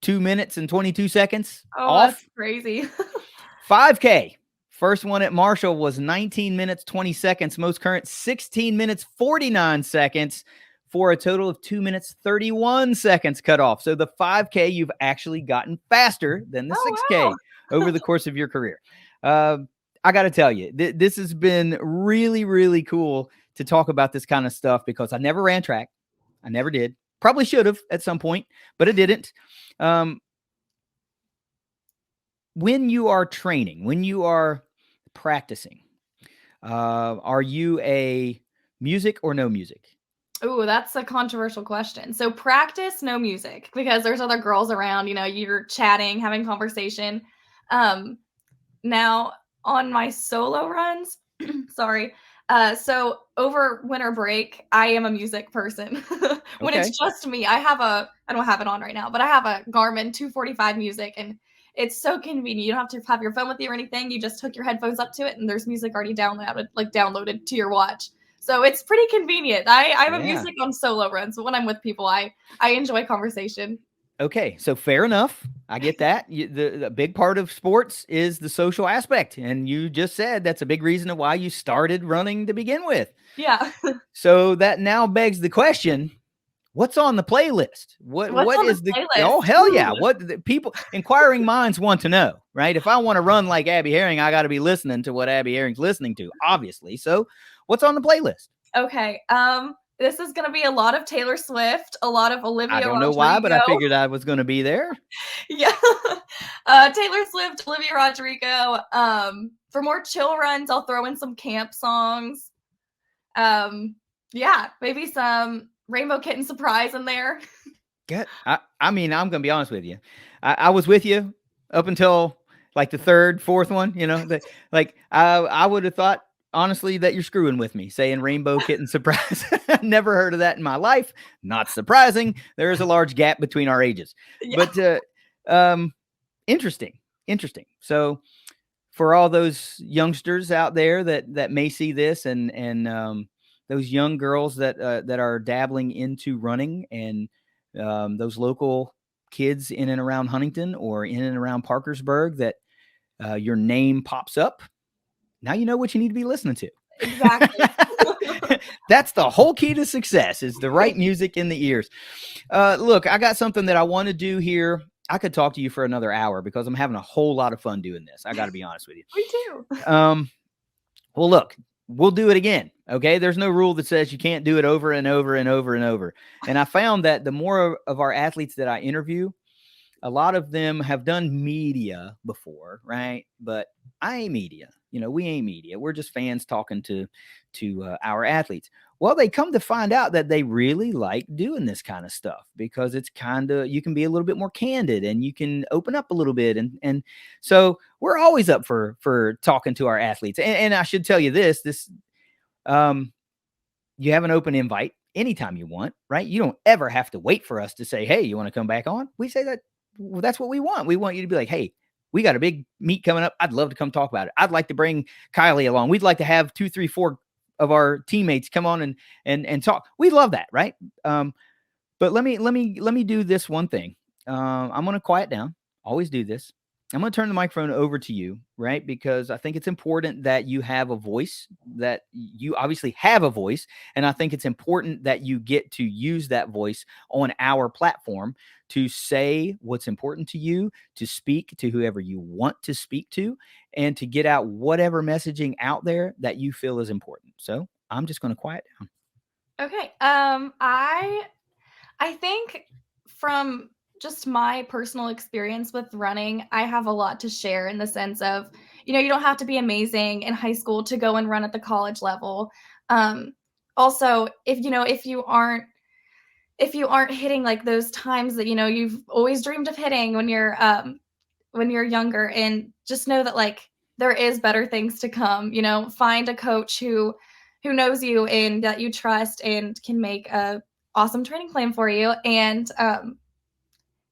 2 minutes and 22 seconds Oh, off. that's crazy. 5K. First one at Marshall was 19 minutes, 20 seconds. Most current, 16 minutes, 49 seconds for a total of 2 minutes, 31 seconds cut off. So the 5K, you've actually gotten faster than the 6K wow. over the course of your career. I got to tell you, this has been really, really cool to talk about this kind of stuff because I never ran track. I never did. Probably should have at some point, but I didn't. When you are training, when you are practicing, are you a music or no music? Ooh, that's a controversial question. So practice, no music, because there's other girls around, you're chatting, having conversation. Now on my solo runs, sorry. So over winter break, I am a music person. When Okay. it's just me, I don't have it on right now, but I have a Garmin 245 music, and it's so convenient. You don't have to have your phone with you or anything. You just hook your headphones up to it and there's music already downloaded to your watch. So it's pretty convenient. I have a Yeah. music on solo runs, but when I'm with people, I enjoy conversation. Okay. So fair enough. I get that. The big part of sports is the social aspect. And you just said that's a big reason of why you started running to begin with. Yeah. So that now begs the question, what's on the playlist? What's What on is the the playlist? oh hell yeah. Ooh. What the people inquiring minds want to know, right? If I want to run like Abby Herring, I got to be listening to what Abby Herring's listening to, obviously. So what's on the playlist? Okay. This is gonna be a lot of Taylor Swift, a lot of Olivia I don't know Rodrigo. why, but I figured I was going to be there. Yeah. Taylor Swift, Olivia Rodrigo. For more chill runs, I'll throw in some camp songs. Yeah, maybe some Rainbow Kitten Surprise in there. Yeah, I mean, I'm going to be honest with you. I was with you up until like the third, fourth one. I would have thought honestly that you're screwing with me saying Rainbow Kitten Surprise. Never heard of that in my life. Not surprising. There is a large gap between our ages, Yeah. but interesting. So for all those youngsters out there that may see this and those young girls that are dabbling into running and those local kids in and around Huntington or in and around Parkersburg that your name pops up. Now you know what you need to be listening to. Exactly. That's the whole key to success is the right music in the ears. Look, I got something that I want to do here. I could talk to you for another hour because I'm having a whole lot of fun doing this. I got to be honest with you. Me too. Well, look, we'll do it again. Okay. There's no rule that says you can't do it over and over and over and over. And I found that the more of our athletes that I interview, a lot of them have done media before, right? But I ain't media. We ain't media. We're just fans talking to our athletes. Well, they come to find out that they really like doing this kind of stuff because it's kind of, you can be a little bit more candid and you can open up a little bit. And so we're always up for talking to our athletes. And I should tell you this, you have an open invite anytime you want, right? You don't ever have to wait for us to say, hey, you want to come back on? We say that. Well, that's what we want. We want you to be like, hey, we got a big meet coming up. I'd love to come talk about it. I'd like to bring Kylie along. We'd like to have 2, 3, 4 of our teammates come on and talk. We love that, right? But let me do this one thing. I'm going to quiet down. Always do this. I'm going to turn the microphone over to you, right? Because I think it's important that you have a voice, that you obviously have a voice. And I think it's important that you get to use that voice on our platform to say what's important to you, to speak to whoever you want to speak to, and to get out whatever messaging out there that you feel is important. So I'm just going to quiet down. Okay. I think from just my personal experience with running, I have a lot to share in the sense of, you don't have to be amazing in high school to go and run at the college level. Also, if you aren't hitting like those times that, you've always dreamed of hitting when you're younger, and just know that like there is better things to come, find a coach who knows you and that you trust and can make a awesome training plan for you. And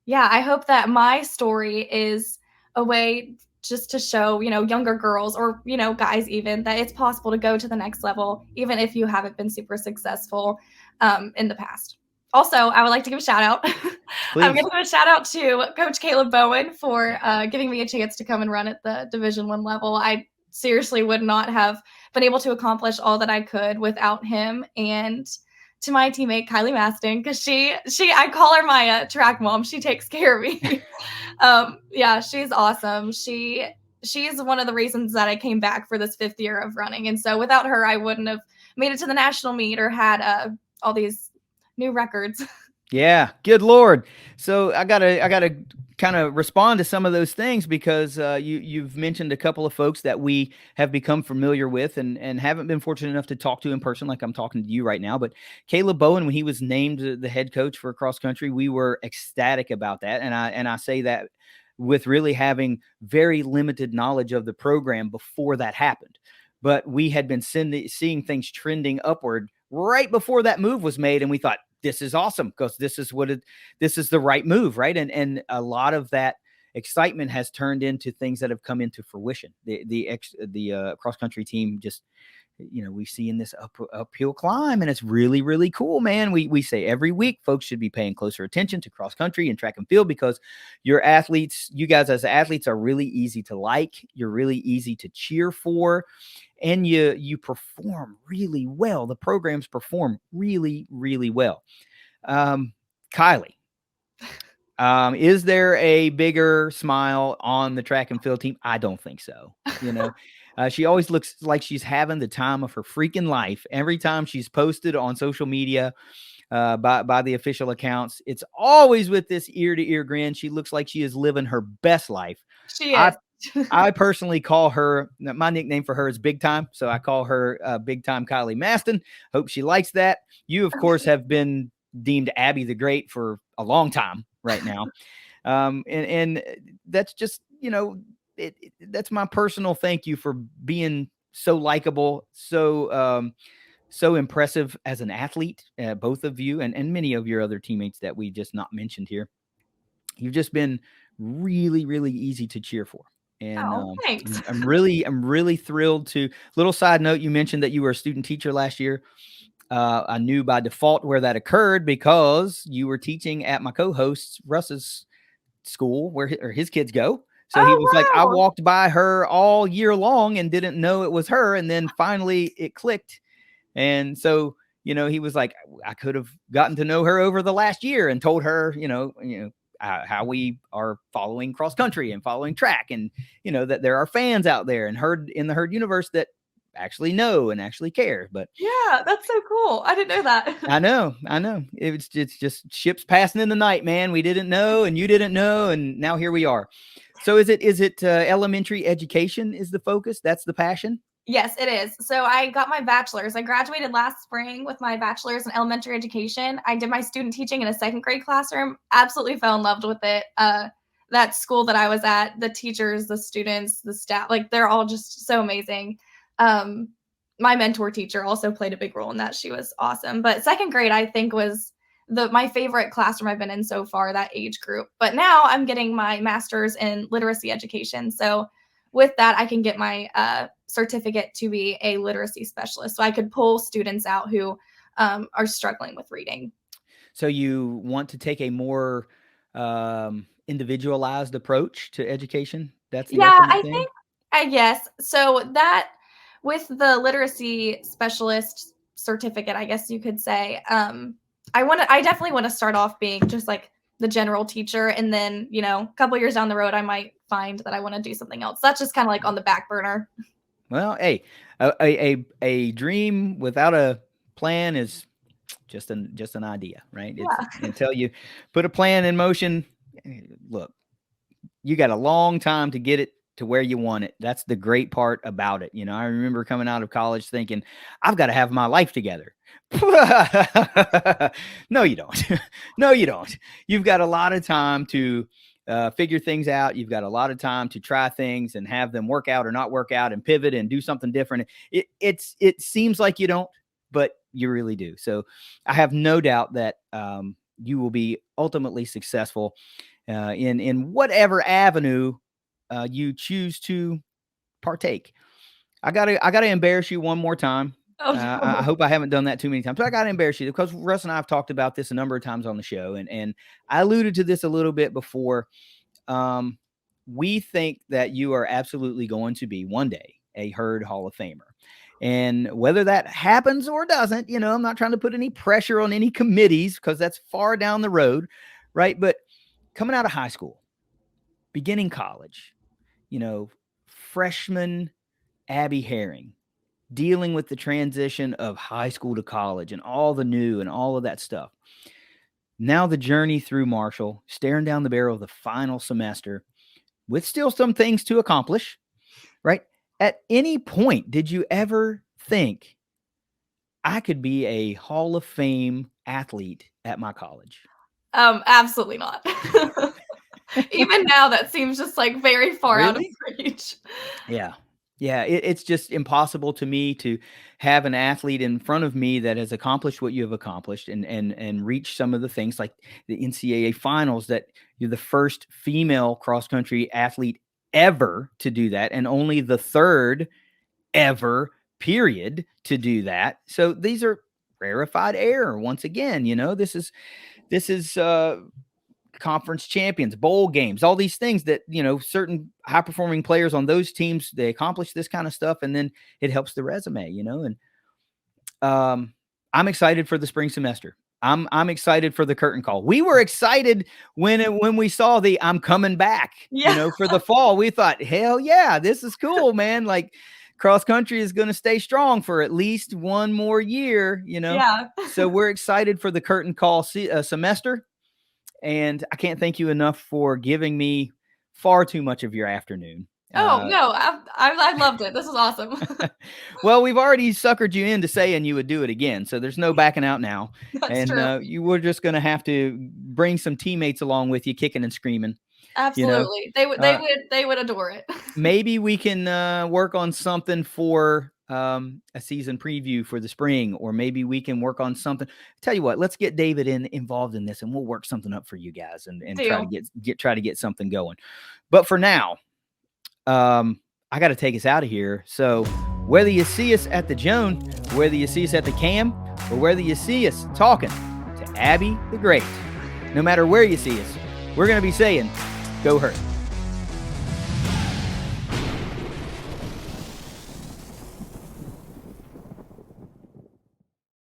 yeah, I hope that my story is a way just to show, younger girls or, guys even, that it's possible to go to the next level, even if you haven't been super successful in the past. Also, I would like to give a shout out. I'm Please. going to give a shout out to Coach Caleb Bowen for giving me a chance to come and run at the Division I level. I seriously would not have been able to accomplish all that I could without him. And to my teammate Kylie Maston, because I call her my track mom. She takes care of me. Yeah, she's awesome. She's one of the reasons that I came back for this 5th year of running. And so without her, I wouldn't have made it to the national meet or had all these new records. Yeah, good Lord. So I gotta kind of respond to some of those things because you've mentioned a couple of folks that we have become familiar with and haven't been fortunate enough to talk to in person, like I'm talking to you right now. But Caleb Bowen, when he was named the head coach for cross country, we were ecstatic about that, and I say that with really having very limited knowledge of the program before that happened. But we had been seeing things trending upward right before that move was made, and we thought, this is awesome because this is the right move, right? And a lot of that excitement has turned into things that have come into fruition. The cross country team just, we've seen this uphill climb, and it's really, really cool, man. We say every week folks should be paying closer attention to cross country and track and field because you guys as athletes are really easy to like. You're really easy to cheer for, and you perform really well. The programs perform really, really well. Kylie, is there a bigger smile on the track and field team? I don't think so. She always looks like she's having the time of her freaking life. Every time she's posted on social media by the official accounts, it's always with this ear-to-ear grin. She looks like she is living her best life. She is. I personally call her, my nickname for her is Big Time. So I call her Big Time Kylie Maston. Hope she likes that. You, of course, have been deemed Abby the Great for a long time right now. And that's just, that's my personal thank you for being so likable, so impressive as an athlete, both of you and many of your other teammates that we just not mentioned here. You've just been really, really easy to cheer for. And thanks. I'm really thrilled to. Little side note: you mentioned that you were a student teacher last year. I knew by default where that occurred because you were teaching at my co-host Russ's school where his kids go. So he was like, I Wow. walked by her all year long and didn't know it was her, and then finally it clicked. And so, he was like, I could have gotten to know her over the last year and told her, how we are following cross country and following track, and that there are fans out there and in the herd universe that actually know and actually care. But yeah, that's so cool. I didn't know that. I know it's just ships passing in the night, man. We didn't know and you didn't know, and now here we are. So is it elementary education is the focus? That's the passion? Yes, it is. So I got my bachelor's. I graduated last spring with my bachelor's in elementary education. I did my student teaching in a 2nd grade classroom. Absolutely fell in love with it. That school that I was at, the teachers, the students, the staff, like they're all just so amazing. My mentor teacher also played a big role in that. She was awesome. But 2nd grade, I think, was my favorite classroom I've been in so far, that age group. But now I'm getting my master's in literacy education. So with that, I can get my certificate to be a literacy specialist. So I could pull students out who are struggling with reading. So you want to take a more individualized approach to education? That's the ultimate thing? Yes. So that with the literacy specialist certificate, I guess you could say, I definitely want to start off being just like the general teacher. And then, a couple years down the road, I might find that I want to do something else. That's just kind of like on the back burner. Well, hey, a dream without a plan is just an idea, right? Yeah. It's until you put a plan in motion. Look, you got a long time to get it to where you want it. That's the great part about it. I remember coming out of college thinking, I've got to have my life together. No, you don't. No, you don't. You've got a lot of time to figure things out. You've got a lot of time to try things and have them work out or not work out and pivot and do something different. It seems like you don't, but you really do. So I have no doubt that you will be ultimately successful in whatever avenue you choose to partake. I gotta embarrass you one more time Oh, I no. hope I haven't done that too many times. But I got to embarrass you because Russ and I have talked about this a number of times on the show, and I alluded to this a little bit before. We think that you are absolutely going to be one day a Herd Hall of Famer. And whether that happens or doesn't, I'm not trying to put any pressure on any committees because that's far down the road, right? But coming out of high school, beginning college, freshman Abby Herring, dealing with the transition of high school to college and all the new and all of that stuff. Now the journey through Marshall, staring down the barrel of the final semester with still some things to accomplish, right? At any point, did you ever think I could be a Hall of Fame athlete at my college? Absolutely not. Even now, that seems just like very far out of Really? reach. Yeah. Yeah. It's just impossible to me to have an athlete in front of me that has accomplished what you have accomplished and reached some of the things like the NCAA finals, that you're the first female cross country athlete ever to do that. And only the third ever period to do that. So these are rarefied air. Once again, this is conference champions, bowl games, all these things that, certain high performing players on those teams, they accomplish this kind of stuff. And then it helps the resume, and I'm excited for the spring semester. I'm excited for the curtain call. We were excited when we saw the I'm coming back, Yeah. for the fall. We thought, hell yeah, this is cool, man. Like cross country is going to stay strong for at least one more year, Yeah. So we're excited for the curtain call semester. And I can't thank you enough for giving me far too much of your afternoon. Oh, no, I loved it. This is awesome. Well, we've already suckered you into saying you would do it again, so there's no backing out now. That's true. You were just going to have to bring some teammates along with you, kicking and screaming. Absolutely. They would adore it. Maybe we can work on something for a season preview for the spring, or maybe we can work on something. Tell you what, let's get David involved in this, and we'll work something up for you guys and try to get something going. But for now, I got to take us out of here. So whether you see us at the Joan, whether you see us at the Cam, or whether you see us talking to Abby the Great, no matter where you see us, we're going to be saying, go Herd.